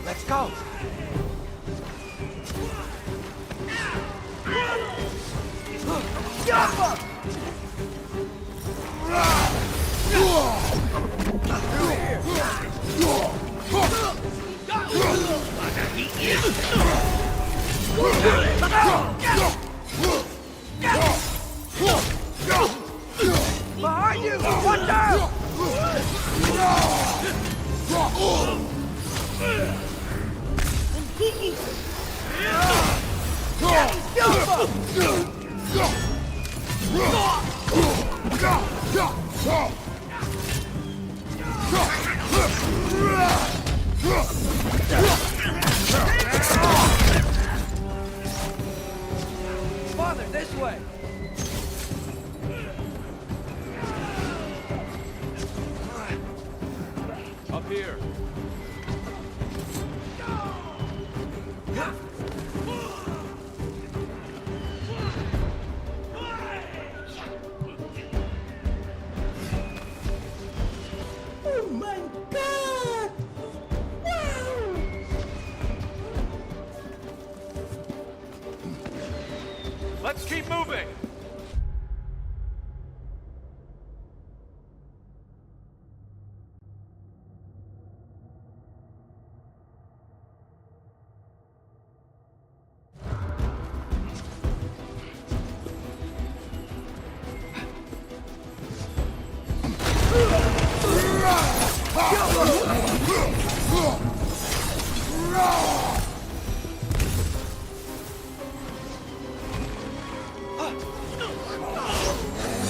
I: Let's go!
A: Behind you! Watch out! Father, this way!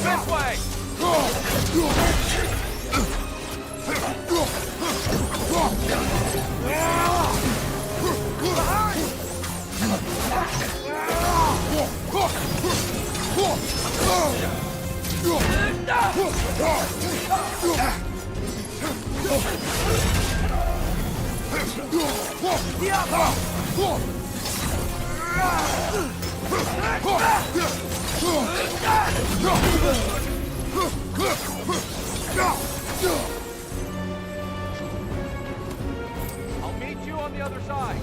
I: This way! I'll meet you on the other side.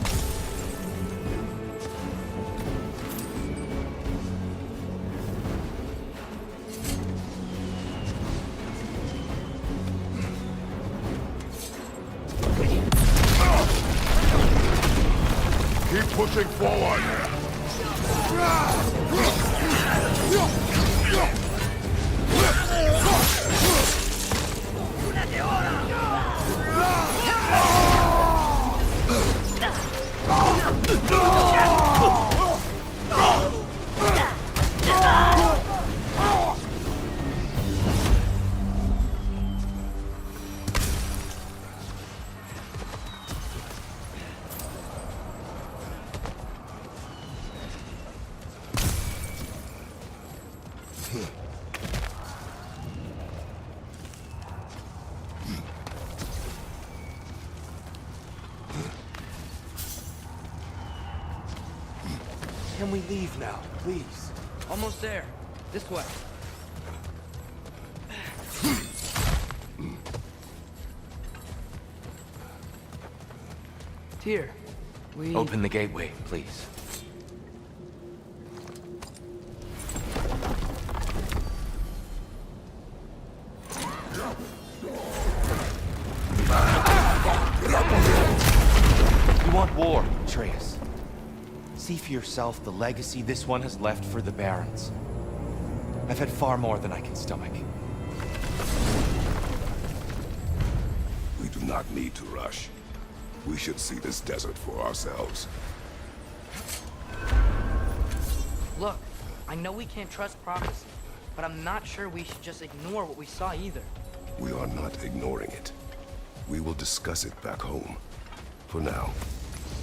G: Keep pushing forward!
I: Can we leave now, please?
A: Almost there. This way. Tyr, we...
B: Open the gateway, please.
I: You want war, Atreus. See for yourself the legacy this one has left for the Barons. I've had far more than I can stomach.
G: We do not need to rush. We should see this desert for ourselves.
A: Look, I know we can't trust prophecy, but I'm not sure we should just ignore what we saw either.
G: We are not ignoring it. We will discuss it back home. For now,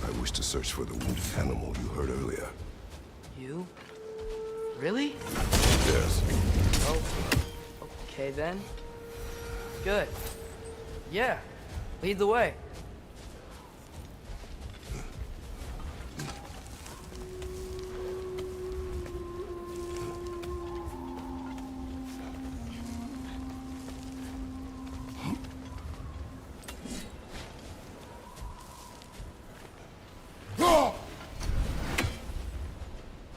G: I wish to search for the wounded animal you heard earlier.
A: You? Really?
G: Yes.
A: Oh, okay then. Good. Yeah, lead the way.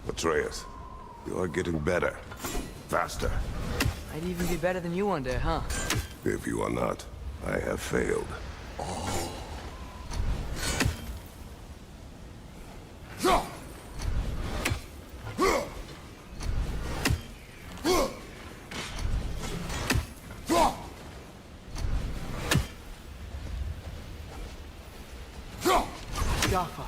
G: Atreus, you are getting better. Faster.
A: I'd even be better than you one day, huh?
G: If you are not, I have failed.
A: Jaffa.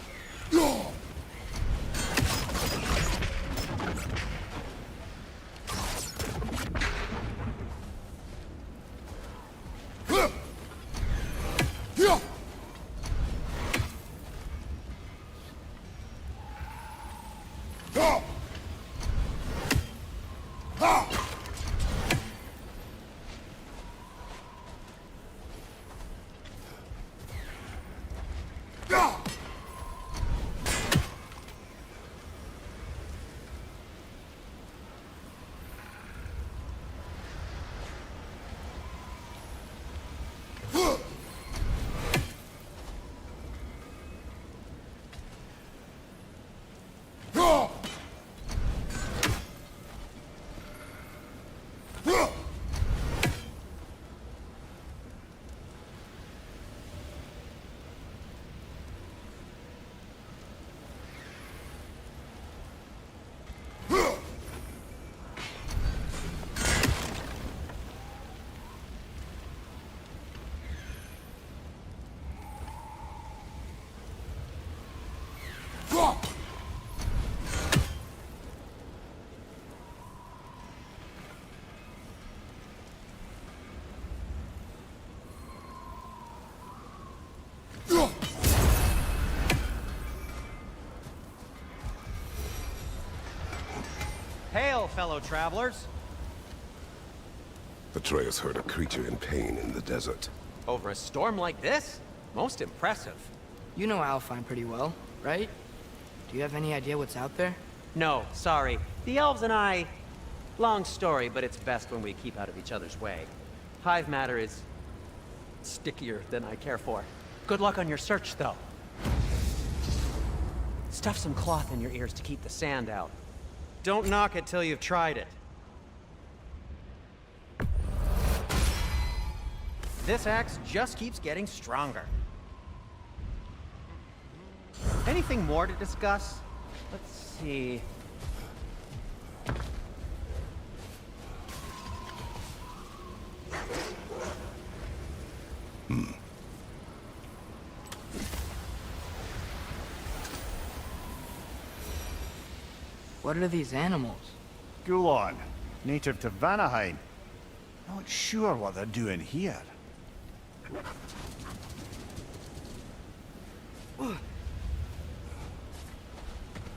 H: fellow travelers.
G: Atreus heard a creature in pain in the desert.
H: Over a storm like this? Most impressive.
A: You know Alfheim pretty well, right? Do you have any idea what's out there?
H: No, sorry. The elves and I... Long story, but it's best when we keep out of each other's way. Hive matter is... stickier than I care for. Good luck on your search, though. Stuff some cloth in your ears to keep the sand out. Don't knock it till you've tried it. This axe just keeps getting stronger. Anything more to discuss? Let's see...
A: What are these animals?
D: Gulon, native to Vanaheim. Not sure what they're doing here.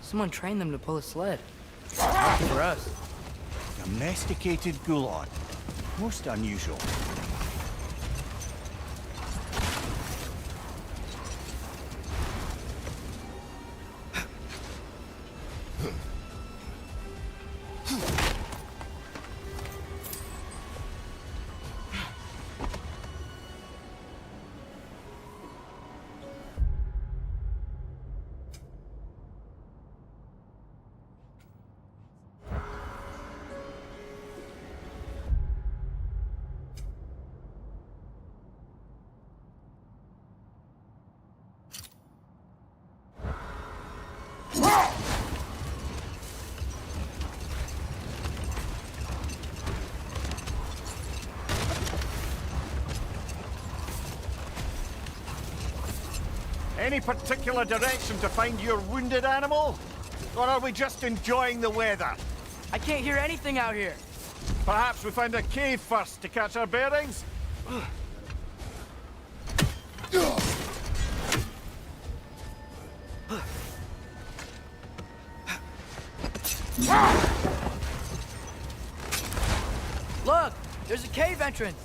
A: Someone trained them to pull a sled. Lucky for us.
D: Domesticated Gulon. Most unusual. Any particular direction to find your wounded animal? Or are we just enjoying the weather?
A: I can't hear anything out here.
D: Perhaps we find a cave first to catch our bearings?
A: Look! There's a cave entrance!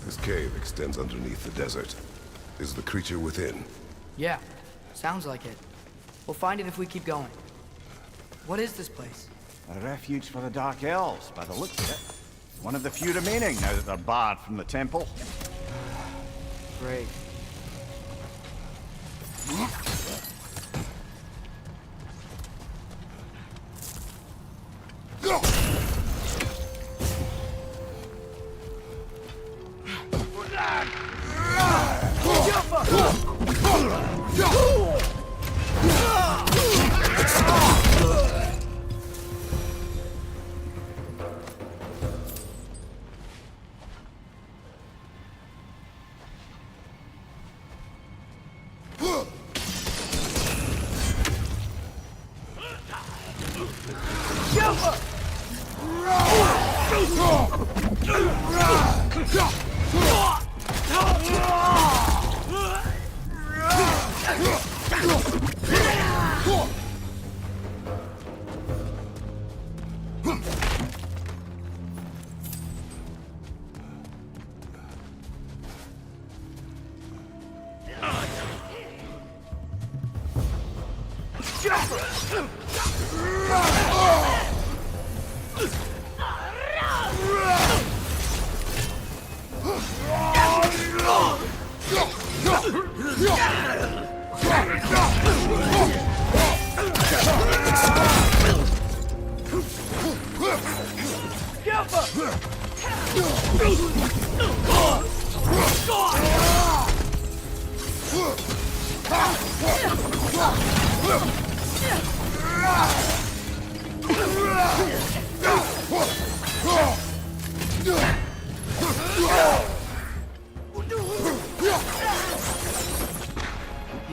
G: This cave extends underneath the desert. Is the creature within?
A: Yeah, sounds like it. We'll find it if we keep going. What is this place?
D: A refuge for the Dark Elves, by the looks of it. One of the few remaining now that they're barred from the temple.
A: Great.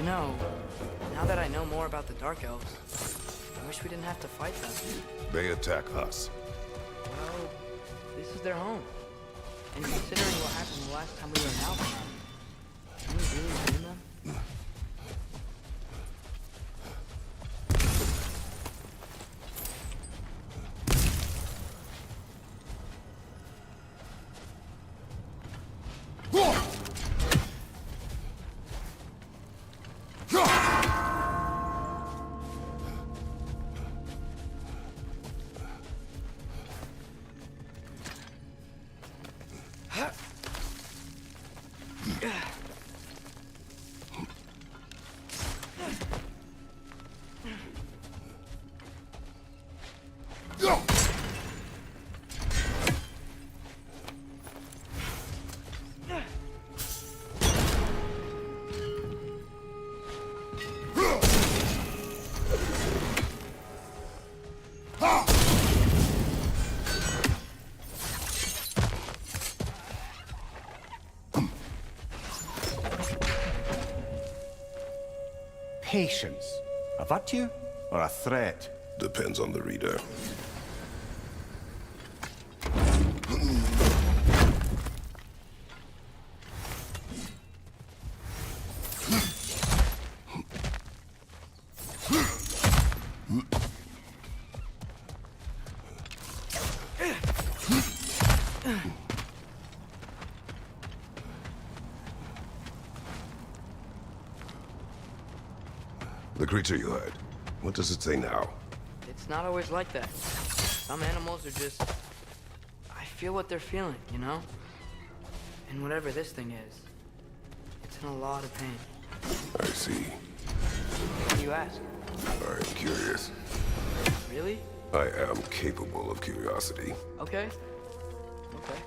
A: You know, now that I know more about the Dark Elves, I wish we didn't have to fight them.
G: They attack us.
A: Well, this is their home. And considering what happened the last time we were in Alpha, can we really blame them?
D: Patience. A virtue or a threat?
G: Depends on the reader. The creature you heard, what does it say now?
A: It's not always like that. Some animals are just... I feel what they're feeling, you know? And whatever this thing is, it's in a lot of pain.
G: I see.
A: Why do you ask?
G: I'm curious.
A: Really?
G: I am capable of curiosity.
A: Okay. Okay.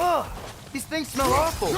A: Ugh! These things smell awful!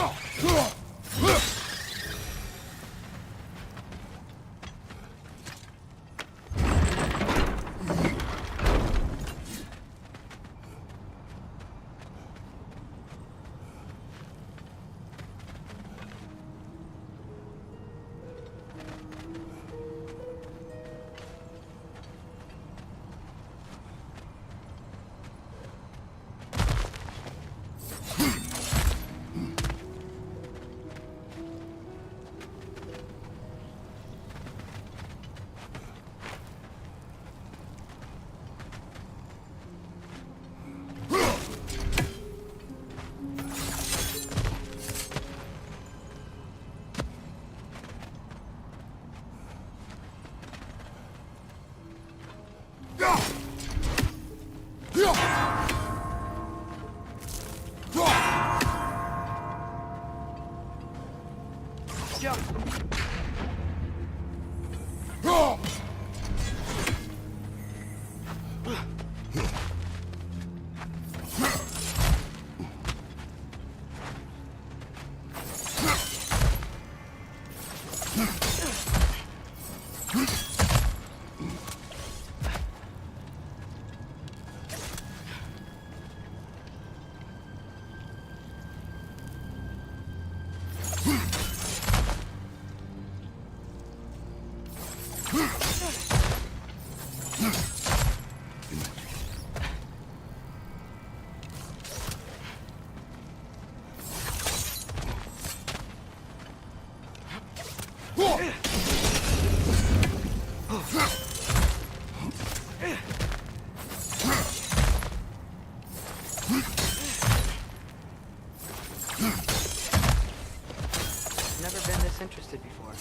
A: Never been this interested before.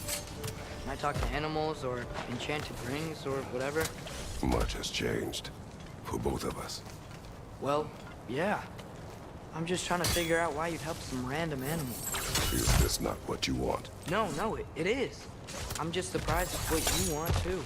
A: When I talk to animals or enchanted rings or whatever.
G: Much has changed. For both of us.
A: Well, yeah. I'm just trying to figure out why you'd help some random animal.
G: Is this not what you want?
A: No, it is. I'm just surprised it's what you want, too.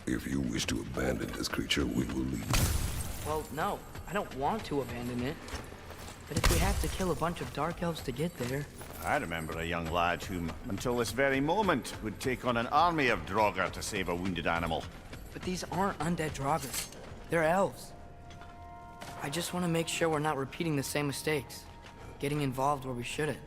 G: If you wish to abandon this creature, we will leave.
A: Well, no. I don't want to abandon it. But if we have to kill a bunch of dark elves to get there...
D: I remember a young lad whom, until this very moment, would take on an army of Draugr to save a wounded animal.
A: But these aren't undead Draugr. They're elves. I just want to make sure we're not repeating the same mistakes. Getting involved where we shouldn't.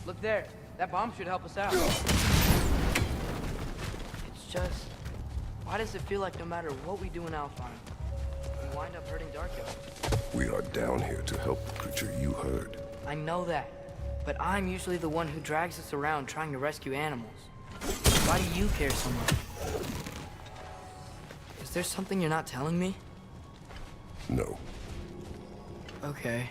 A: Look there. That bomb should help us out. It's just... why does it feel like no matter what we do in Alfheim, we wind up hurting Dark Elves?
G: We are down here to help the creature you heard.
A: I know that. But I'm usually the one who drags us around trying to rescue animals. Why do you care so much? Is there something you're not telling me?
G: No.
A: Okay.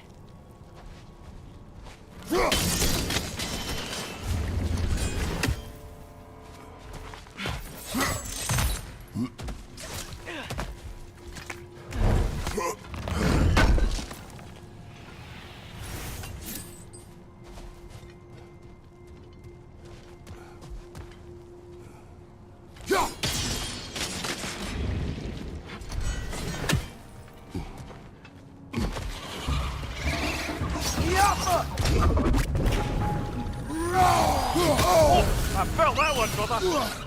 D: I felt that one, brother!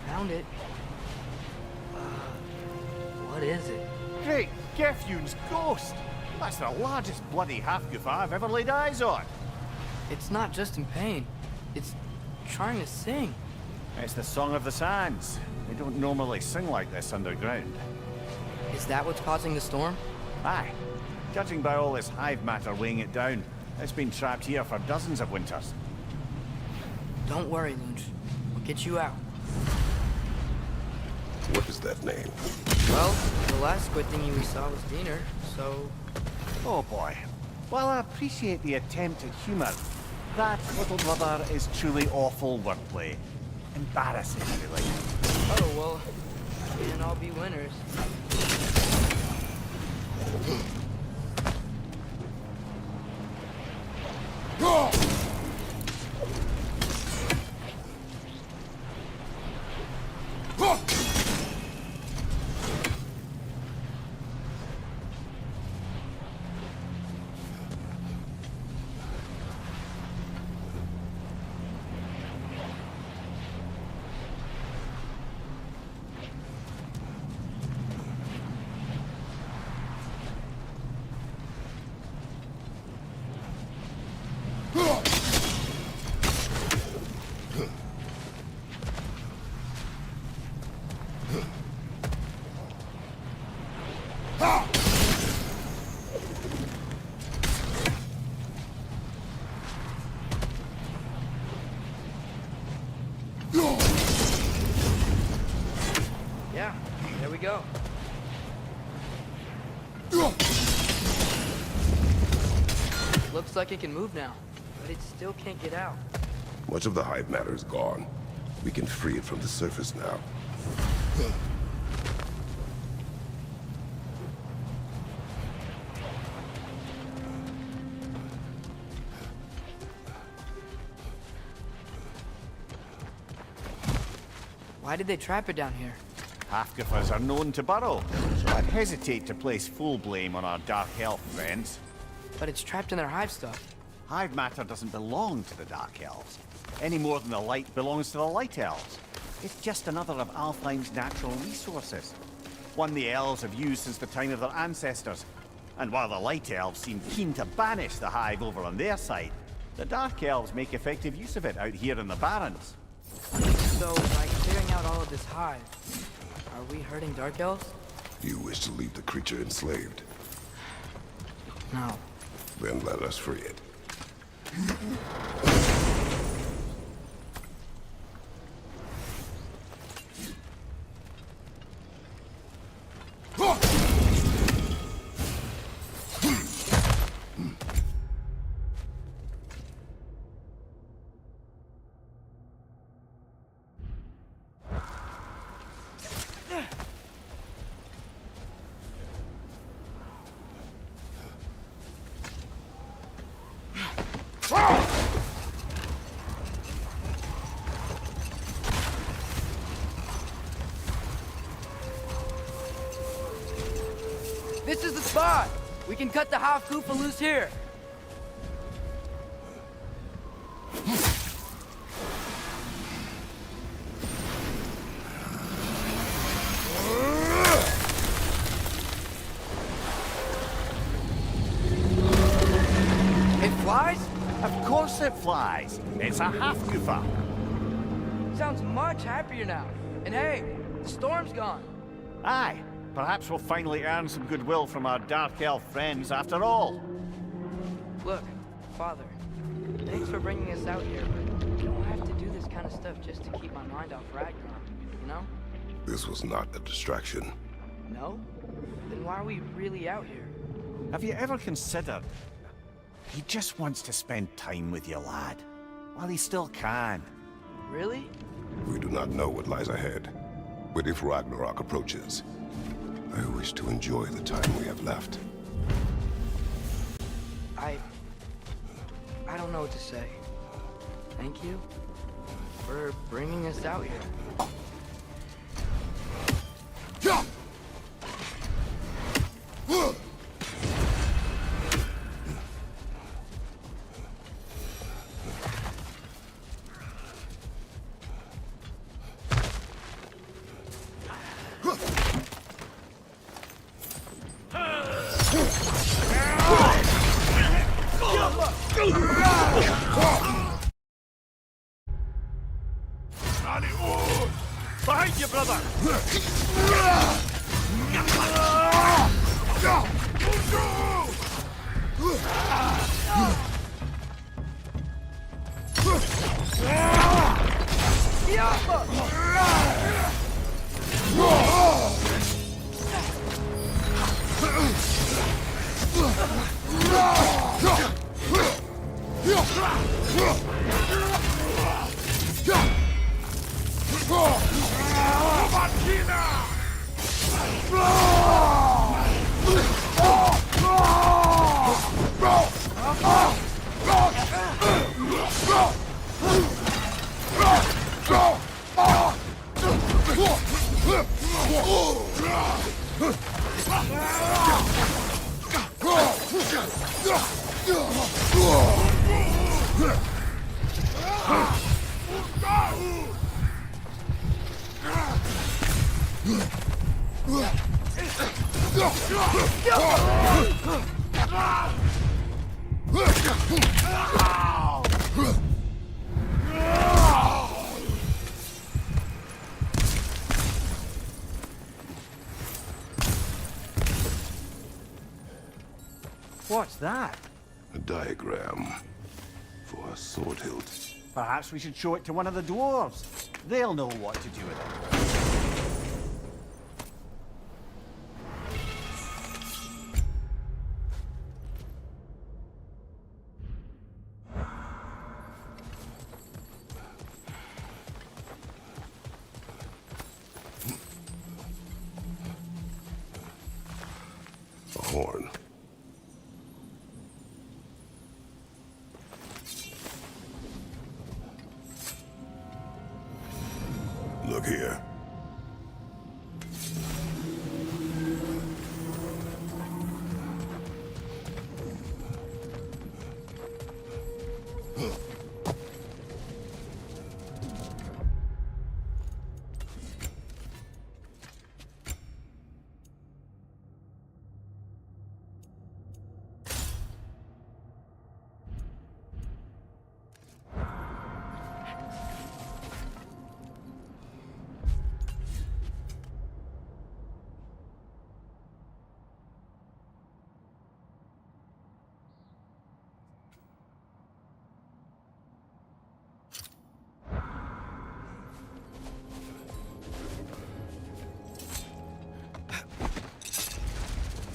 D: Found it. What is it? Great Gefyun's ghost! That's the largest bloody half-goof I've ever laid eyes on.
A: It's not just in pain. It's trying to sing.
D: It's the Song of the Sands. They don't normally sing like this underground.
A: Is that what's causing the storm?
D: Aye. Judging by all this hive matter weighing it down, it's been trapped here for dozens of winters.
A: Don't worry, Lunch. We'll get you out.
G: What is that name?
A: Well, the last squid thingy we saw was Diener, so...
D: Oh boy. While I appreciate the attempt at humor, that little brother is truly awful wordplay. Embarrassing, really.
A: Oh, well, we can all be winners. Looks like it can move now, but it still can't get out.
G: Much of the hive matter is gone. We can free it from the surface now.
A: Why did they trap it down here?
D: Half-goofers are known to burrow, so I'd hesitate to place full blame on our Dark Elf friends.
A: But it's trapped in their hive stuff.
D: Hive matter doesn't belong to the Dark Elves, any more than the light belongs to the Light Elves. It's just another of Alfheim's natural resources. One the elves have used since the time of their ancestors. And while the Light Elves seem keen to banish the hive over on their side, the Dark Elves make effective use of it out here in the Barrens.
A: So, by clearing out all of this hive, are we hurting Dark Elves?
G: You wish to leave the creature enslaved?
A: No.
G: Then let us free it.
A: This is the spot! We can cut the half Kufa loose here!
D: It flies? Of course it flies. It's a half-goofer.
A: Sounds much happier now. And hey, the storm's gone.
D: Aye, perhaps we'll finally earn some goodwill from our Dark Elf friends after all.
A: Look, Father, thanks for bringing us out here, but you don't have to do this kind of stuff just to keep my mind off Ragnarok, you know?
G: This was not a distraction.
A: No? Then why are we really out here?
D: Have you ever considered... He just wants to spend time with you, lad. While he still can.
A: Really?
G: We do not know what lies ahead. But if Ragnarok approaches, I wish to enjoy the time we have left.
A: I don't know what to say. Thank you for bringing us out here.
D: Behind you, brother! What's that?
G: A diagram for a sword hilt.
D: Perhaps we should show it to one of the dwarves. They'll know what to do with it.
G: A horn. Look here.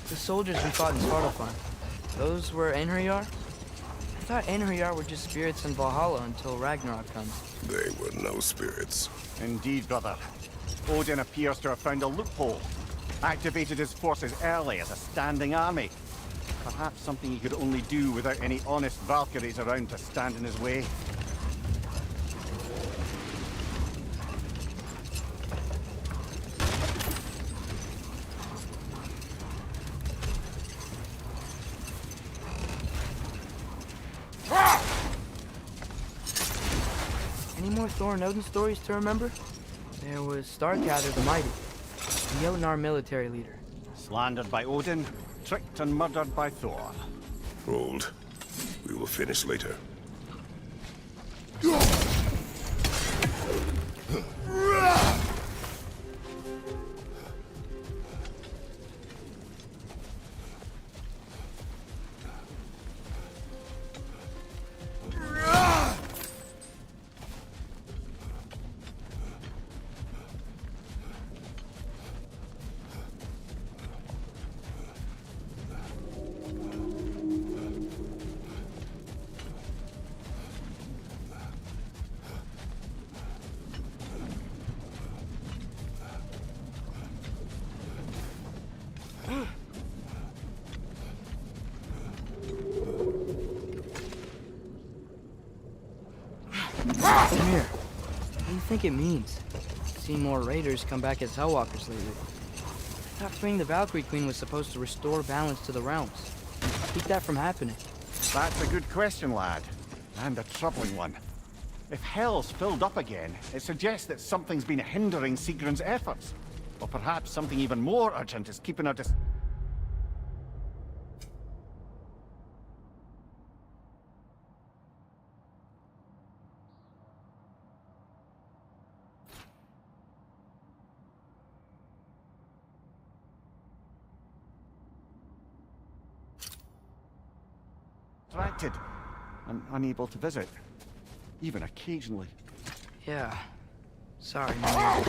A: The soldiers we fought in Svartalfheim, those were Einherjar? I thought Einherjar were just spirits in Valhalla until Ragnarok comes.
G: They were no spirits.
D: Indeed, brother. Odin appears to have found a loophole. Activated his forces early as a standing army. Perhaps something he could only do without any honest Valkyries around to stand in his way.
A: Any more Thor and Odin stories to remember? There was Starkather the Mighty, the Jotnar military leader.
D: Slandered by Odin, tricked and murdered by Thor.
G: Hold. We will finish later.
A: Come here. What do you think it means? Seen more raiders come back as Hellwalkers lately. I thought freeing the Valkyrie Queen was supposed to restore balance to the realms. Keep that from happening.
D: That's a good question, lad. And a troubling one. If Hell's filled up again, it suggests that something's been hindering Sigrun's efforts. Or perhaps something even more urgent is keeping her distracted and unable to visit, even occasionally.
A: Yeah. Sorry, man.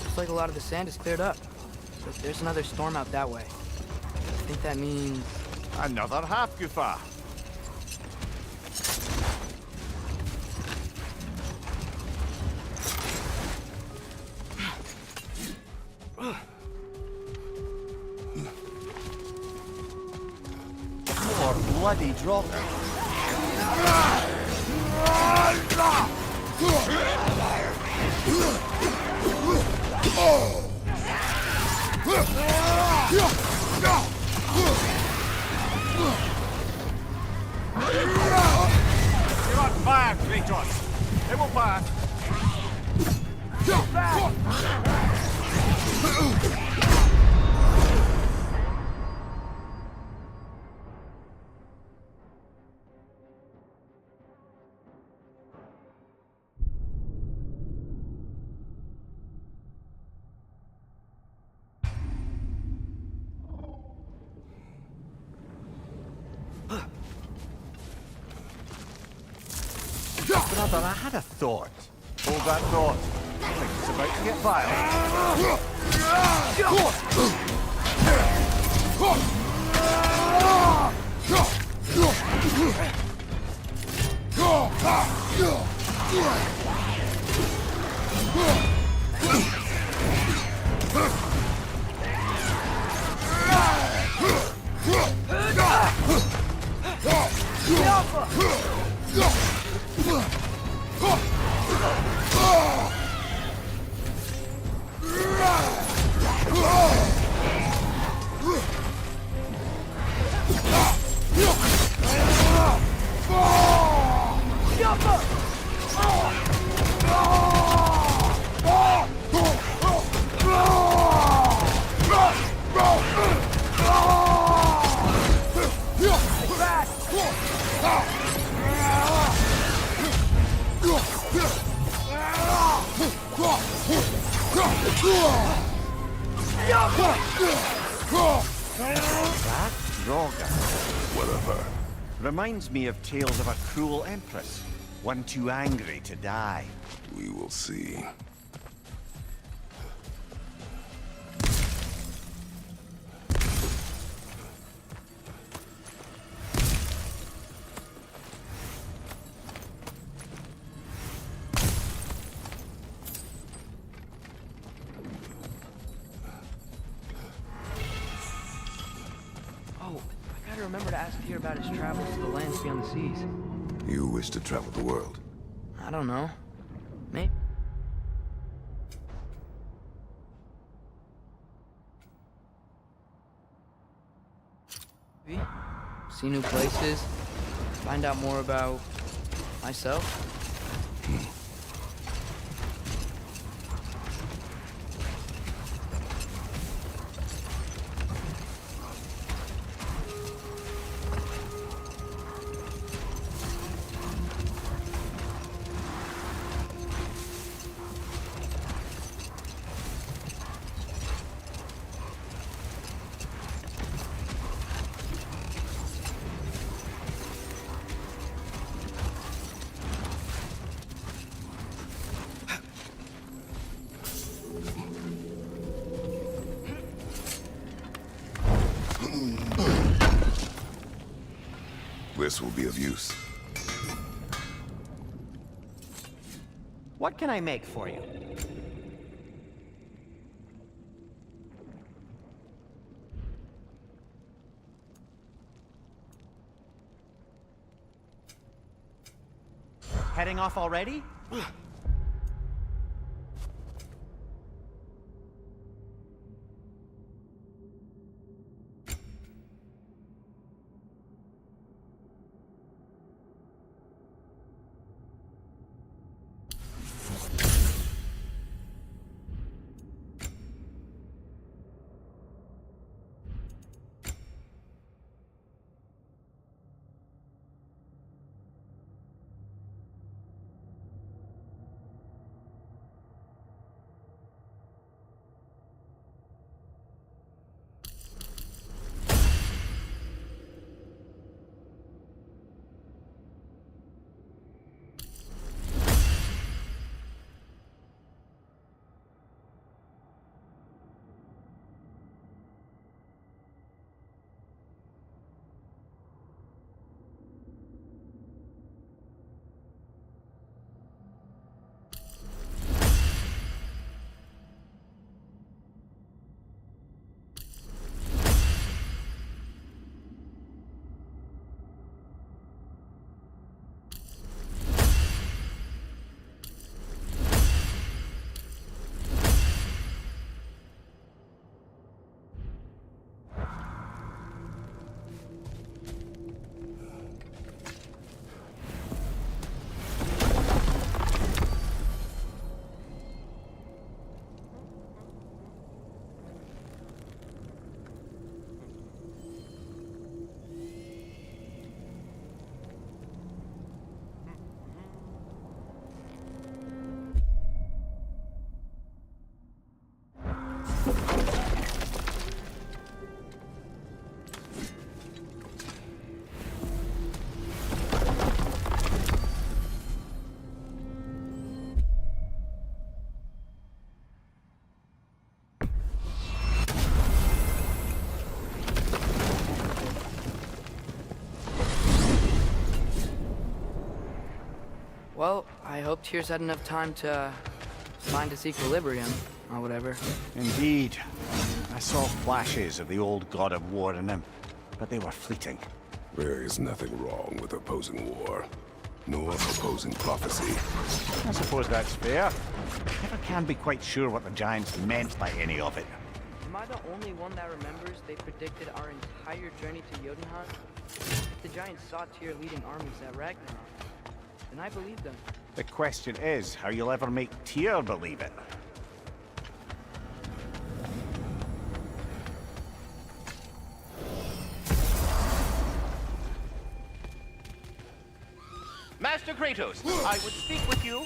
A: Looks like a lot of the sand is cleared up. But there's another storm out that way. I think that means...
D: Another half-goofa. More bloody drop. You're on fire, Kratos. It will pass.
E: But I had a thought.
D: Hold that thought. I think it's about to get violent. That Droga.
G: Whatever.
D: Reminds me of tales of a cruel empress. One too angry to die.
G: We will see.
A: Oh, I gotta remember to ask Tyr about his travels to the lands beyond the seas.
G: You wish to travel the world.
A: I don't know. Maybe. See new places. Find out more about myself.
G: This will be of use.
H: What can I make for you? Heading off already?
A: Well, I hope Tyr's had enough time to find his equilibrium, or whatever.
D: Indeed. I saw flashes of the old god of war in him, but they were fleeting.
G: There is nothing wrong with opposing war, nor opposing prophecy.
D: I suppose that's fair. Never can be quite sure what the Giants meant by any of it.
A: Am I the only one that remembers they predicted our entire journey to Jotunheim? If the Giants saw Tyr leading armies at Ragnarök, then I believed them.
D: The question is how you'll ever make Tyr believe it.
E: Master Kratos, I would speak with you.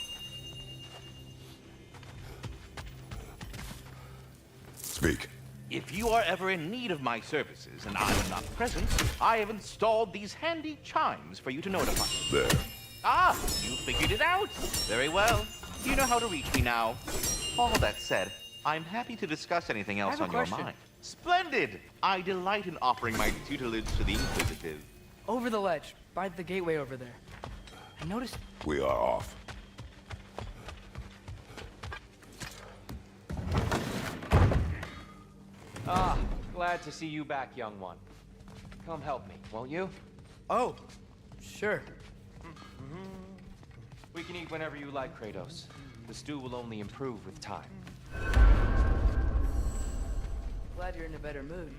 G: Speak.
E: If you are ever in need of my services and I am not present, I have installed these handy chimes for you to notify.
G: There.
E: Ah, you figured it out. Very well. You know how to reach me now. All that said, I'm happy to discuss anything else on your mind. Splendid! I delight in offering my tutelage to the inquisitive.
A: Over the ledge, by the gateway over there. I noticed...
G: We are off.
I: Ah, glad to see you back, young one. Come help me, won't you?
A: Oh, sure.
I: We can eat whenever you like, Kratos. The stew will only improve with time.
A: Glad you're in a better mood.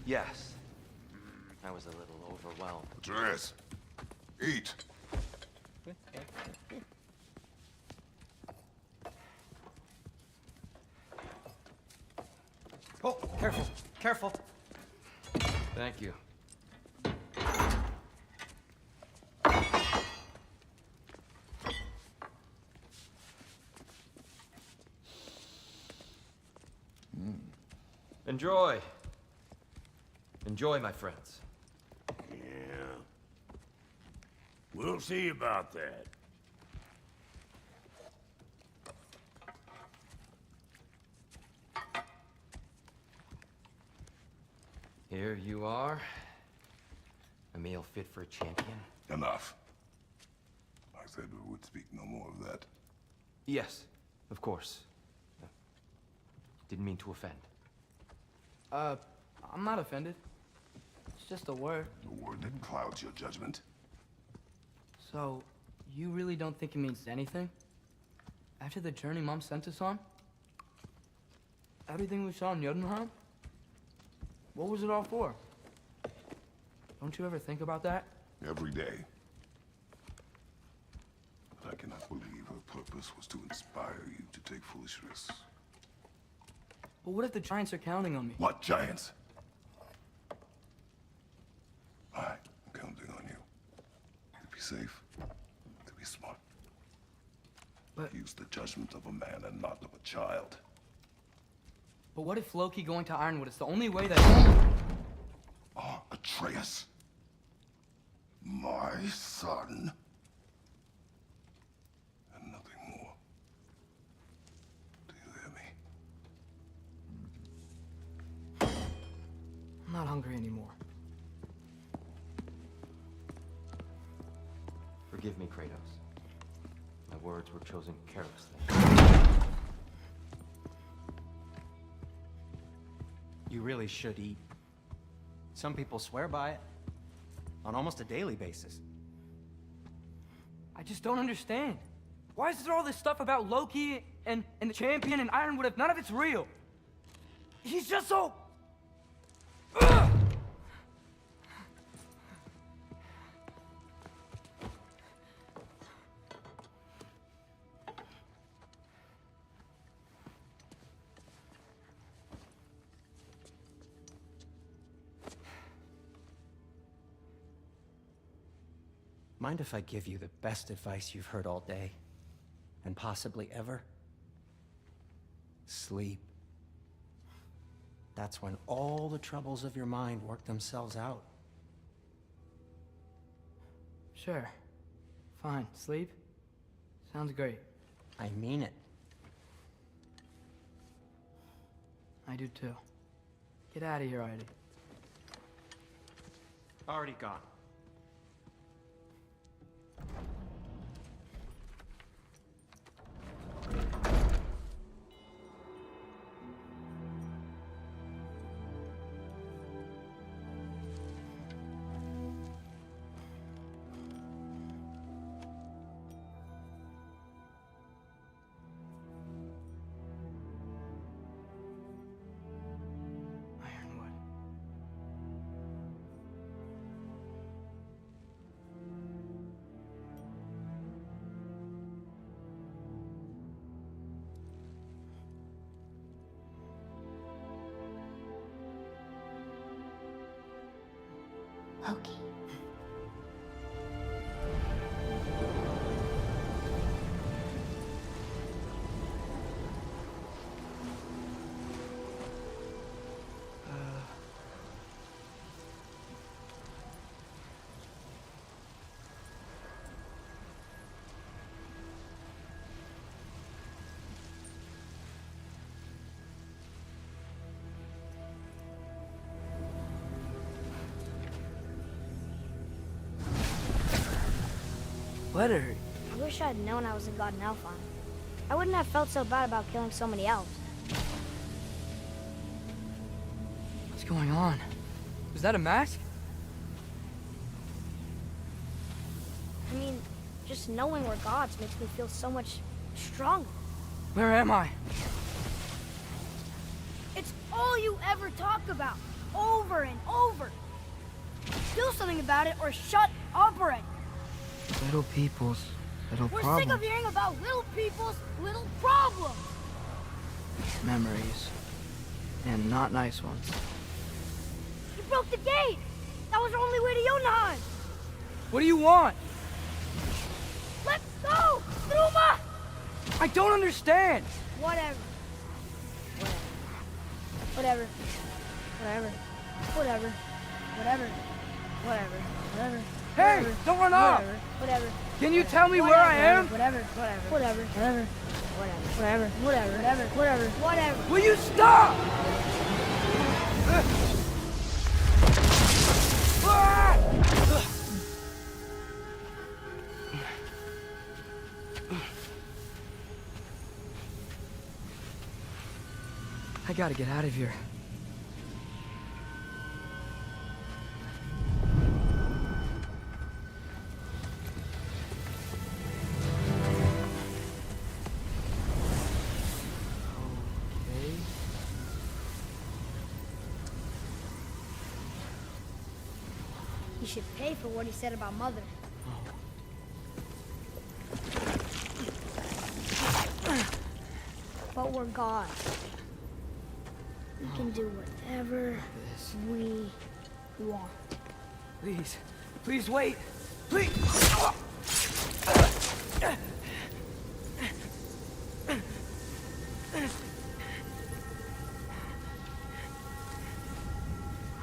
I: Yes. I was a little overwhelmed.
G: Atreus, eat.
H: Oh, careful, careful.
I: Thank you. Enjoy. Enjoy, my friends.
C: Yeah. We'll see about that.
I: Here you are. A meal fit for a champion.
G: Enough. I said we would speak no more of that.
I: Yes, of course. Didn't mean to offend.
A: I'm not offended. It's just a word.
G: The word that clouds your judgment.
A: So, you really don't think it means anything? After the journey Mom sent us on? Everything we saw in Jotunheim? What was it all for? Don't you ever think about that?
G: Every day. But I cannot believe her purpose was to inspire you to take foolish risks.
A: But what if the Giants are counting on me?
G: What giants? I'm counting on you. To be safe. To be smart.
A: But...
G: Use the judgment of a man and not of a child.
A: But what if Loki going to Ironwood is the only way that...
G: Oh, Atreus. My son. And nothing more. Do you hear me?
A: I'm not hungry anymore.
I: Forgive me, Kratos. My words were chosen carelessly.
H: You really should eat. Some people swear by it. On almost a daily basis.
A: I just don't understand. Why is there all this stuff about Loki and the champion and Ironwood if none of it's real? He's just so... Ugh!
H: Mind if I give you the best advice you've heard all day? And possibly ever? Sleep. That's when all the troubles of your mind work themselves out.
A: Sure. Fine. Sleep? Sounds great.
H: I mean it.
A: I do too. Get out of here already.
H: Already gone.
J: Loki.
A: Letter.
J: I wish I had known I was a god in Alfheim. I wouldn't have felt so bad about killing so many elves.
A: What's going on? Was that a mask?
J: I mean, just knowing we're gods makes me feel so much stronger.
A: Where am I?
J: It's all you ever talk about, over and over. Do something about it or shut up already.
A: Little people's little
J: We're
A: problems.
J: sick of hearing about little people's little problems.
A: Memories. And not nice ones.
J: You broke the gate. That was our only way to Jotunheim.
A: What do you want?
J: Let's go, Truma!
A: I don't understand!
J: Whatever. Whatever. Whatever. Whatever. Whatever. Whatever. Whatever.
A: Hey, don't run off!
J: Whatever.
A: Can you tell me where I am?
J: Whatever. Whatever. Whatever. Whatever. Whatever. Whatever. Whatever. Whatever. Whatever.
A: Will you stop? I gotta get out of here.
J: He should pay for what he said about Mother. But we're gods. We can do whatever we want.
A: Please, please wait. Please. Why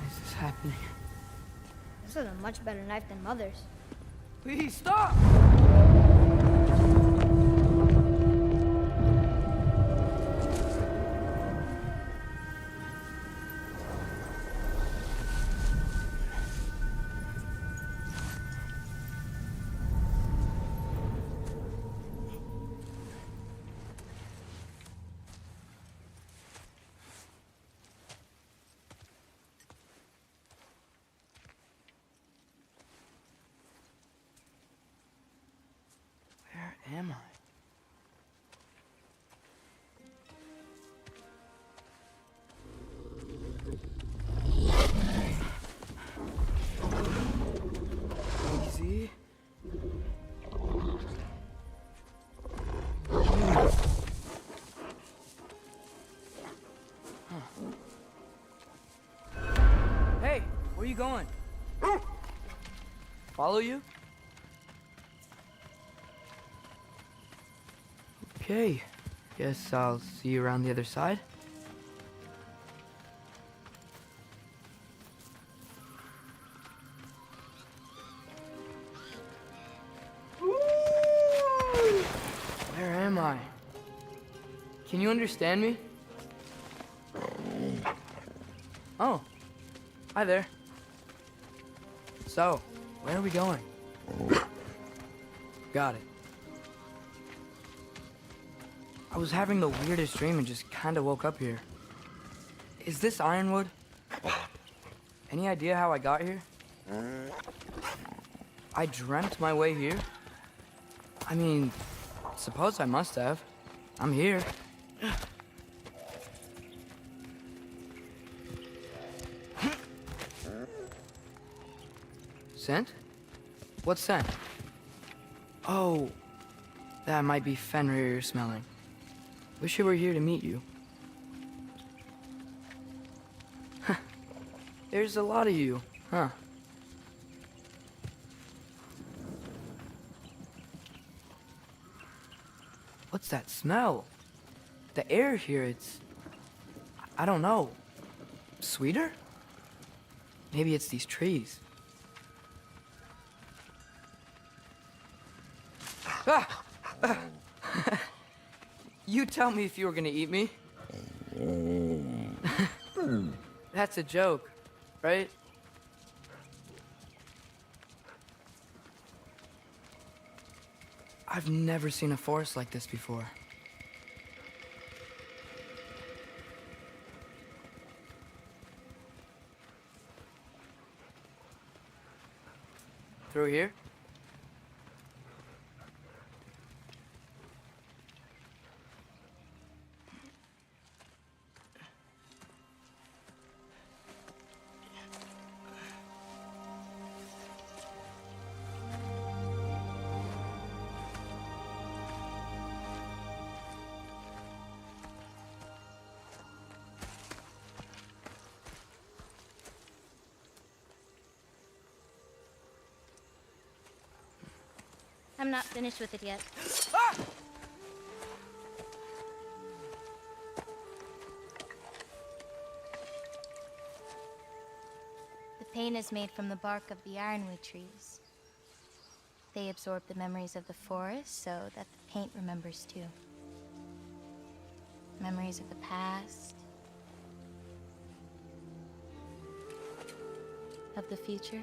A: is this happening?
J: This is a much better knife than Mother's.
A: Please stop! Where am I? Easy. Hey, where are you going? Follow you? Okay, guess I'll see you around the other side. Where am I? Can you understand me? Oh, hi there. So, where are we going? Got it. I was having the weirdest dream and just kind of woke up here. Is this Ironwood? Any idea how I got here? I dreamt my way here? I mean, suppose I must have. I'm here. Scent? What scent? Oh, that might be Fenrir you're smelling. Wish I were here to meet you. There's a lot of you, huh? What's that smell? The air here, it's... I don't know. Sweeter? Maybe it's these trees. Ah! You tell me if you were gonna eat me. That's a joke, right? I've never seen a forest like this before. Through here?
K: I'm not finished with it yet. The paint is made from the bark of the ironwood trees. They absorb the memories of the forest so that the paint remembers too. Memories of the past, of the future.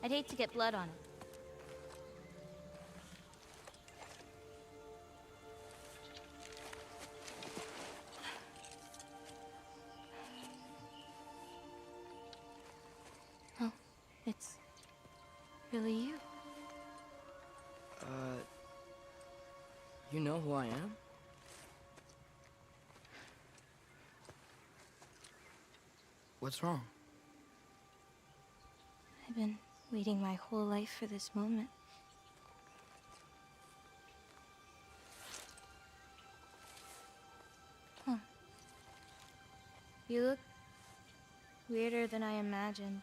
K: I'd hate to get blood on it. Oh, it's really you.
A: You know who I am? What's wrong?
K: I've been waiting my whole life for this moment. Huh. You look weirder than I imagined.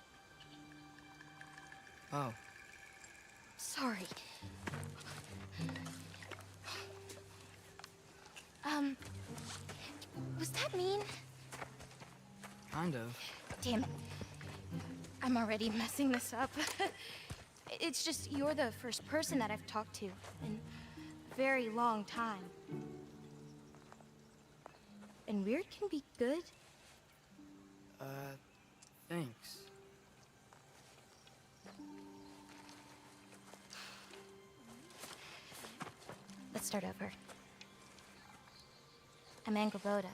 A: Oh.
K: Sorry. Was that mean?
A: Kind of.
K: Damn it. I'm already messing this up. It's just you're the first person that I've talked to in a very long time. And weird can be good.
A: Thanks.
K: Let's start over. I'm Angeloda.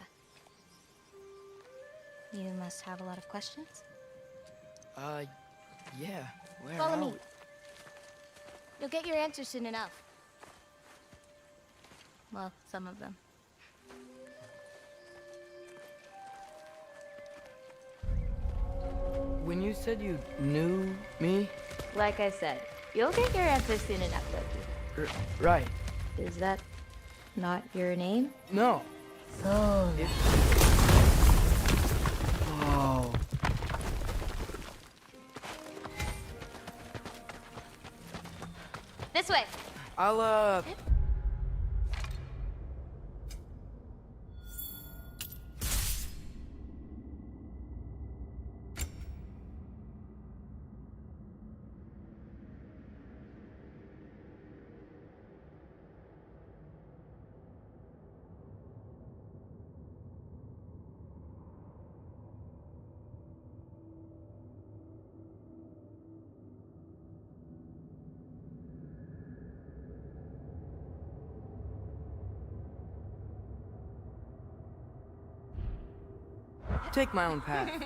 K: You must have a lot of questions?
A: Yeah. Where
K: Follow
A: are
K: me.
A: we?
K: You'll get your answers soon enough. Well, some of them.
A: When you said you knew me?
K: Like I said, you'll get your answers soon enough, Loki.
A: Right.
K: Is that not your name?
A: No.
K: So.
A: Oh.
K: This way.
A: I'll, take my own path.